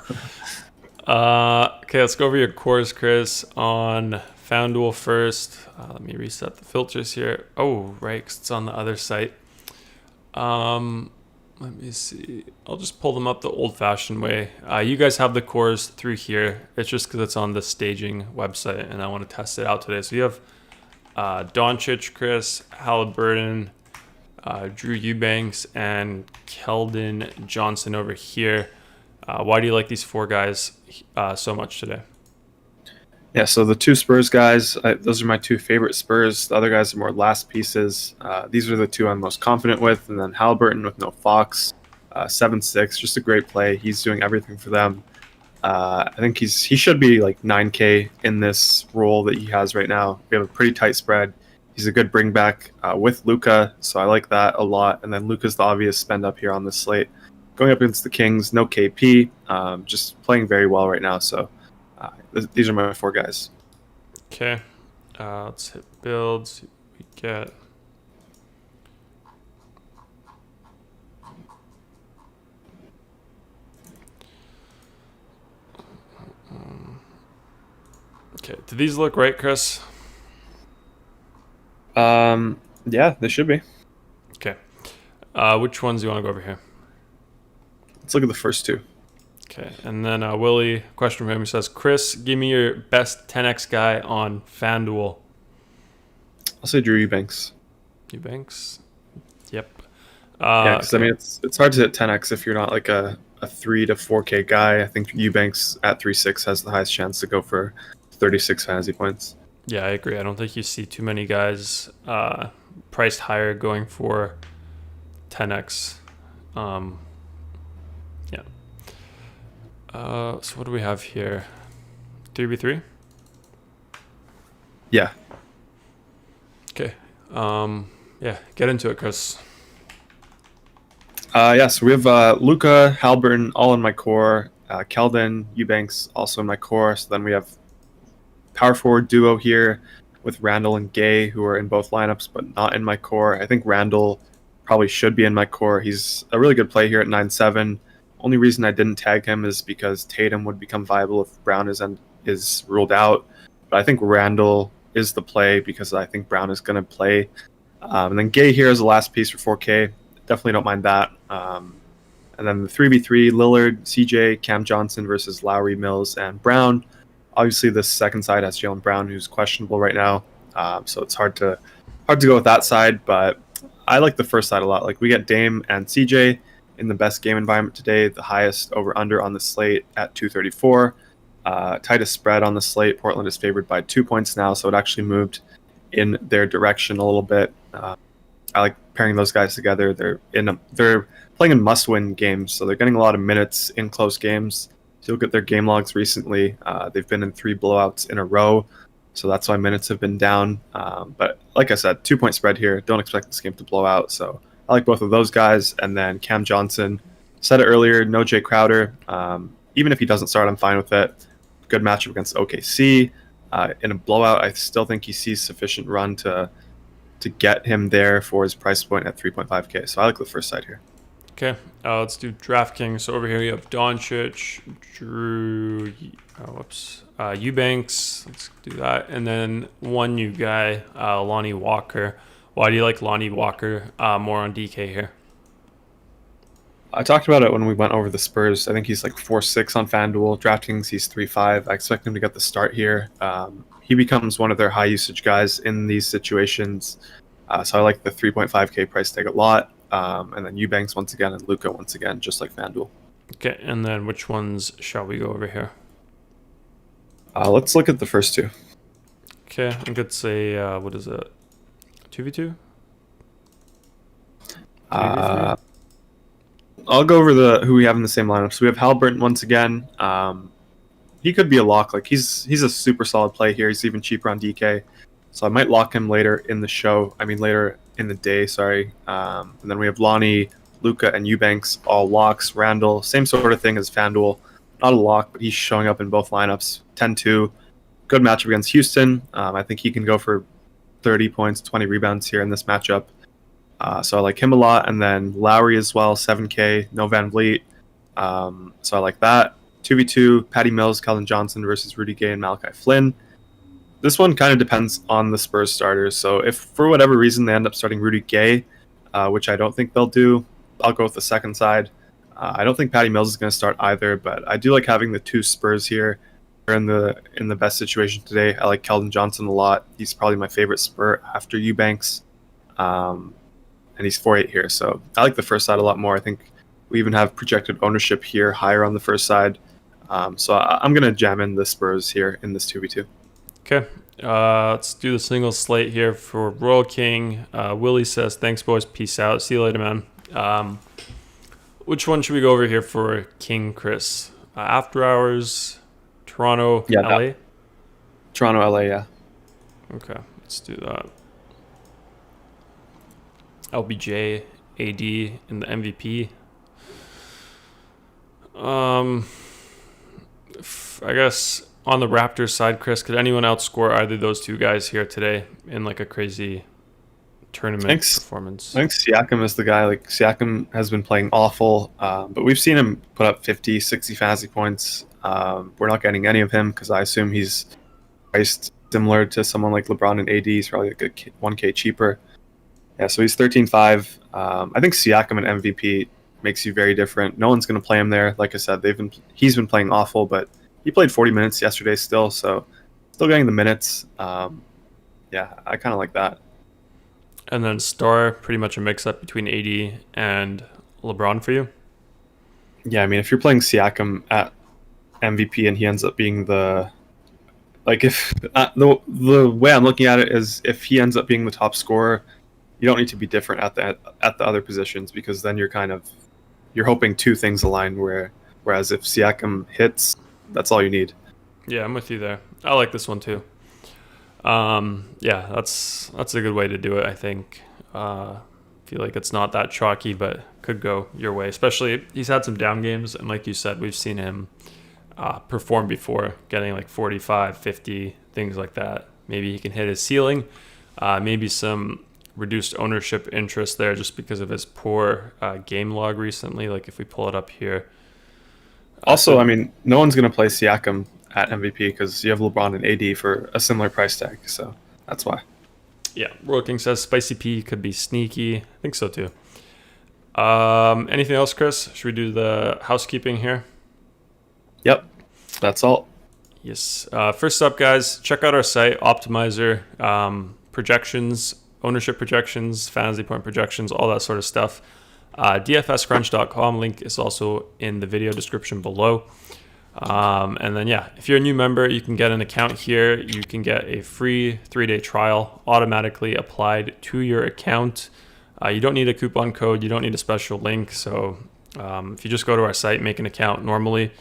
Okay, let's go over your cores, Chris, on FanDuel first. Let me reset the filters here. Oh, right, 'cause it's on the other site. Let me see. I'll just pull them up the old-fashioned way. You guys have the cores through here. It's just because it's on the staging website, and I want to test it out today. So you have Doncic, Chris, Halliburton, Drew Eubanks, and Calden Johnson over here. Why do you like these four guys so much today? Yeah, so the two Spurs guys, those are my two favorite Spurs. The other guys are more last pieces. These are the two I'm most confident with. And then Halliburton with no Fox, 7-6, just a great play. He's doing everything for them. I think he should be like 9K in this role that he has right now. We have a pretty tight spread. He's a good bring back with Luka, so I like that a lot. And then Luka's the obvious spend up here on this slate. Going up against the Kings, no KP, just playing very well right now. So these are my four guys. Okay. Let's hit build, see what we get. Okay. Do these look right, Chris? Yeah, they should be. Okay. Which ones do you want to go over here? Let's look at the first two. Okay, and then Willie, question from him, he says, Chris, give me your best 10x guy on FanDuel. I'll say Drew Eubanks. Eubanks? Yep. Yeah, because I mean, it's hard to hit 10x if you're not like a 3 to 4K guy. I think Eubanks at 3.6 has the highest chance to go for 36 fantasy points. Yeah, I agree. I don't think you see too many guys priced higher going for 10x. Yeah. So what do we have here? 3v3? Yeah. Okay. Yeah, get into it, Chris. Yeah, so we have Luka, Halliburton, all in my core. Calden, Eubanks, also in my core. So then we have power forward duo here with Randall and Gay, who are in both lineups, but not in my core. I think Randall probably should be in my core. He's a really good play here at 9.7. Only reason I didn't tag him is because Tatum would become viable if Brown is ruled out. But I think Randall is the play because I think Brown is going to play. And then Gay here is the last piece for 4K. Definitely don't mind that. And then the 3v3, Lillard, CJ, Cam Johnson versus Lowry, Mills, and Brown. Obviously, this second side has Jaylen Brown, who's questionable right now. So it's hard to go with that side. But I like the first side a lot. Like we get Dame and CJ in the best game environment today, the highest over-under on the slate at 234. Tightest spread on the slate. Portland is favored by 2 points now, so it actually moved in their direction a little bit. I like pairing those guys together. They're playing in must-win games, so they're getting a lot of minutes in close games. If you look at their game logs recently, they've been in 3 blowouts in a row, so that's why minutes have been down. But like I said, 2-point spread here. Don't expect this game to blow out, so I like both of those guys. And then Cam Johnson, said it earlier, no Jay Crowder. Even if he doesn't start, I'm fine with it. Good matchup against OKC. In a blowout, I still think he sees sufficient run to get him there for his price point at 3.5K. So I like the first side here. Okay, let's do DraftKings. So over here you have Doncic, Drew, Eubanks. Let's do that. And then one new guy, Lonnie Walker. Why do you like Lonnie Walker more on DK here? I talked about it when we went over the Spurs. I think he's like 4.6 on FanDuel. DraftKings, he's 3.5. I expect him to get the start here. He becomes one of their high usage guys in these situations. So I like the 3.5K price tag a lot. And then Eubanks once again and Luka once again, just like FanDuel. Okay, and then which ones shall we go over here? Let's look at the first two. Okay, I think it's a, what is it? 2v2? 2v3? I'll go over who we have in the same lineup. So we have Haliburton once again. He could be a lock. Like he's a super solid play here. He's even cheaper on DK. So I might lock him later in the show. Later in the day, sorry. And then we have Lonnie, Luka, and Eubanks, all locks. Randall, same sort of thing as FanDuel. Not a lock, but he's showing up in both lineups. 10-2. Good matchup against Houston. I think he can go for 30 points, 20 rebounds here in this matchup. So I like him a lot. And then Lowry as well, 7K, no Van Vliet. So I like that. 2v2, Patty Mills, Calden Johnson versus Rudy Gay and Malachi Flynn. This one kind of depends on the Spurs starters. So if for whatever reason they end up starting Rudy Gay, which I don't think they'll do, I'll go with the second side. I don't think Patty Mills is going to start either, but I do like having the two Spurs here. They're in the best situation today. I like Calden Johnson a lot. He's probably my favorite Spur after Eubanks. And he's 4.8 here. So I like the first side a lot more. I think we even have projected ownership here higher on the first side. So I'm going to jam in the Spurs here in this 2v2. Okay, let's do the single slate here for Royal King. Willie says, thanks, boys. Peace out. See you later, man. Which one should we go over here for King Chris? After Hours, Toronto, LA? Toronto, LA, yeah. Okay, let's do that. LBJ, AD, and the MVP. I guess on the Raptors side, Chris, could anyone outscore either of those two guys here today in like a crazy tournament performance? I think Siakam is the guy. Like Siakam has been playing awful, but we've seen him put up 50, 60 fantasy points. We're not getting any of him because I assume he's priced similar to someone like LeBron and AD. He's probably a good 1K cheaper. Yeah, so he's 13.5. I think Siakam and MVP makes you very different. No one's going to play him there. Like I said, he's been playing awful, but he played 40 minutes yesterday still, so still getting the minutes. Yeah, I kind of like that. And then Star, pretty much a mix-up between AD and LeBron for you? Yeah, if you're playing Siakam at MVP and he ends up being the way I'm looking at it is if he ends up being the top scorer, you don't need to be different at the other positions because then you're hoping two things align. Whereas if Siakam hits, that's all you need. Yeah, I'm with you there. I like this one too. Yeah, that's a good way to do it, I think. Feel like it's not that chalky, but could go your way. Especially he's had some down games, and like you said, we've seen him perform before, getting like 45, 50, things like that. Maybe he can hit his ceiling. Maybe some reduced ownership interest there just because of his poor game log recently. Like if we pull it up here. Also, no one's going to play Siakam at MVP because you have LeBron and AD for a similar price tag. So that's why. Yeah. Royal King says Spicy P could be sneaky. I think so too. Anything else, Chris? Should we do the housekeeping here? Yep. That's all. Yes. First up, guys, check out our site, Optimizer, projections, ownership projections, fantasy point projections, all that sort of stuff. DFScrunch.com link is also in the video description below. And then, yeah, if you're a new member, you can get an account here. You can get a free 3-day trial automatically applied to your account. You don't need a coupon code. You don't need a special link. So if you just go to our site, make an account normally,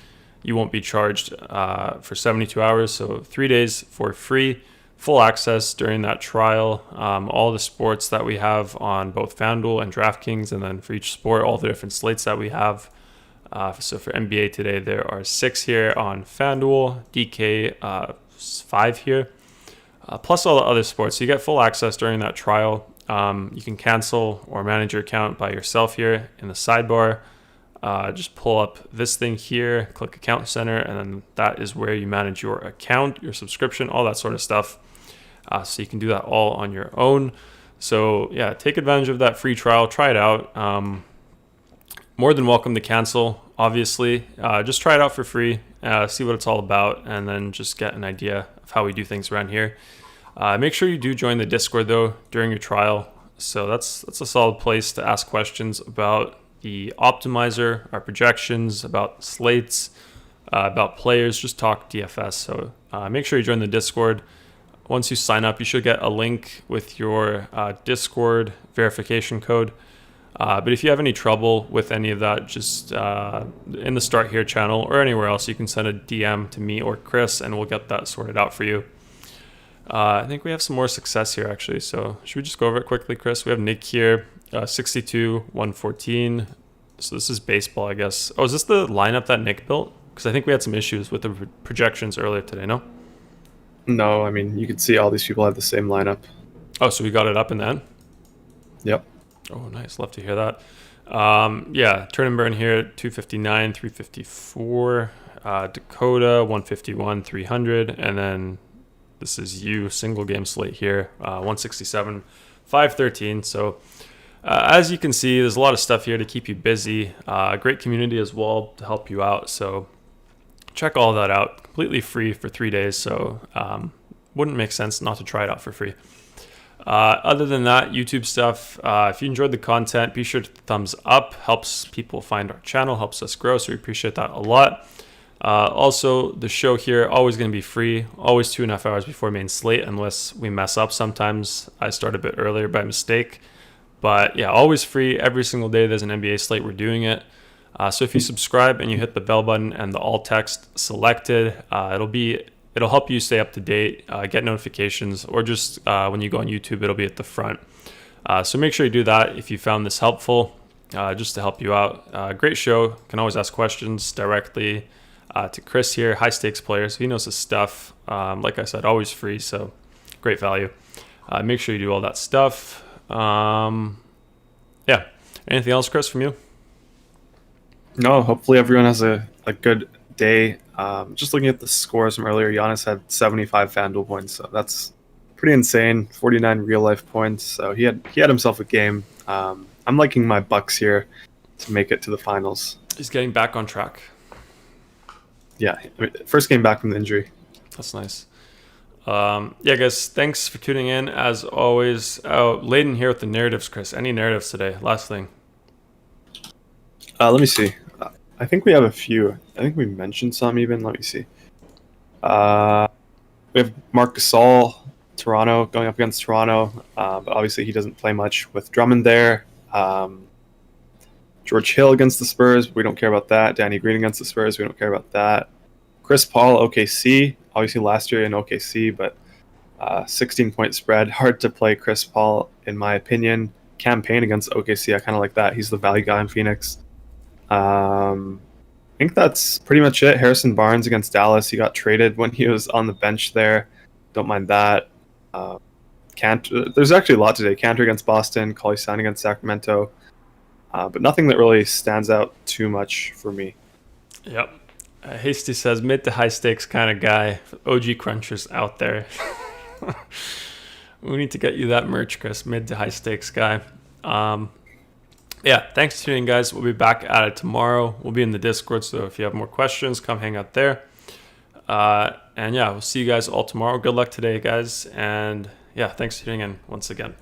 you won't be charged for 72 hours. So 3 days for free. Full access during that trial, all the sports that we have on both FanDuel and DraftKings, and then for each sport, all the different slates that we have. So for NBA today, there are 6 here on FanDuel, DK 5 here, plus all the other sports. So you get full access during that trial. You can cancel or manage your account by yourself here in the sidebar. Just pull up this thing here, click Account Center, and then that is where you manage your account, your subscription, all that sort of stuff. So you can do that all on your own. So yeah, take advantage of that free trial, try it out. More than welcome to cancel, obviously. Just try it out for free, see what it's all about, and then just get an idea of how we do things around here. Make sure you do join the Discord though during your trial. So that's a solid place to ask questions about the optimizer, our projections, about slates, about players, just talk DFS. So make sure you join the Discord. Once you sign up, you should get a link with your Discord verification code. But if you have any trouble with any of that, just in the Start Here channel or anywhere else, you can send a DM to me or Chris, and we'll get that sorted out for you. I think we have some more success here, actually. So should we just go over it quickly, Chris? We have Nick here, 62, 114. So this is baseball, I guess. Oh, is this the lineup that Nick built? Because I think we had some issues with the projections earlier today, no? No, I mean, you can see all these people have the same lineup. Oh, so we got it up in the end? Yep. Oh, nice. Love to hear that. Yeah, turn and burn here, 259, 354. Dakota, 151, 300. And then this is you, single game slate here, 167, 513. So as you can see, there's a lot of stuff here to keep you busy. Great community as well to help you out. So check all that out. Completely free for 3 days. So wouldn't make sense not to try it out for free. Other than that, YouTube stuff, if you enjoyed the content, be sure to thumbs up. Helps people find our channel, helps us grow, so we appreciate that a lot. Also, the show here, always going to be free, always 2.5 hours before main slate, unless we mess up. Sometimes I start a bit earlier by mistake. But yeah, always free. Every single day there's an NBA slate, we're doing it. So if you subscribe and you hit the bell button and the all text selected, it'll help you stay up to date, get notifications, or just when you go on YouTube, it'll be at the front. So make sure you do that if you found this helpful, just to help you out. Great show. Can always ask questions directly to Chris here, high stakes players. He knows his stuff. Like I said, always free, so great value. Make sure you do all that stuff. Yeah. Anything else, Chris, from you? No, hopefully everyone has a good day. Just looking at the scores from earlier, Giannis had 75 FanDuel points, so that's pretty insane. 49 real life points, so he had himself a game. I'm liking my Bucks here to make it to the finals. He's getting back on track. Yeah, first game back from the injury. That's nice. Yeah, guys, thanks for tuning in as always. Layden here with the narratives, Chris. Any narratives today? Last thing. Let me see. I think we have a few. I think we mentioned some even. Let me see. We have Marc Gasol, Toronto, going up against Toronto. But obviously he doesn't play much with Drummond there. George Hill against the Spurs. We don't care about that. Danny Green against the Spurs. We don't care about that. Chris Paul, OKC. Obviously last year in OKC, but 16-point spread. Hard to play Chris Paul, in my opinion. Campaign against OKC. I kind of like that. He's the value guy in Phoenix. I think that's pretty much it. Harrison Barnes against Dallas. He got traded when he was on the bench there. Don't mind that. There's actually a lot today. Cantor against Boston. Cauley-Stein against Sacramento. But nothing that really stands out too much for me. Yep. Hasty says, mid to high stakes kind of guy. OG crunchers out there. We need to get you that merch, Chris. Mid to high stakes guy. Yeah, thanks for tuning in, guys. We'll be back at it tomorrow. We'll be in the Discord, so if you have more questions, come hang out there. And yeah, we'll see you guys all tomorrow. Good luck today, guys. And yeah, thanks for tuning in once again.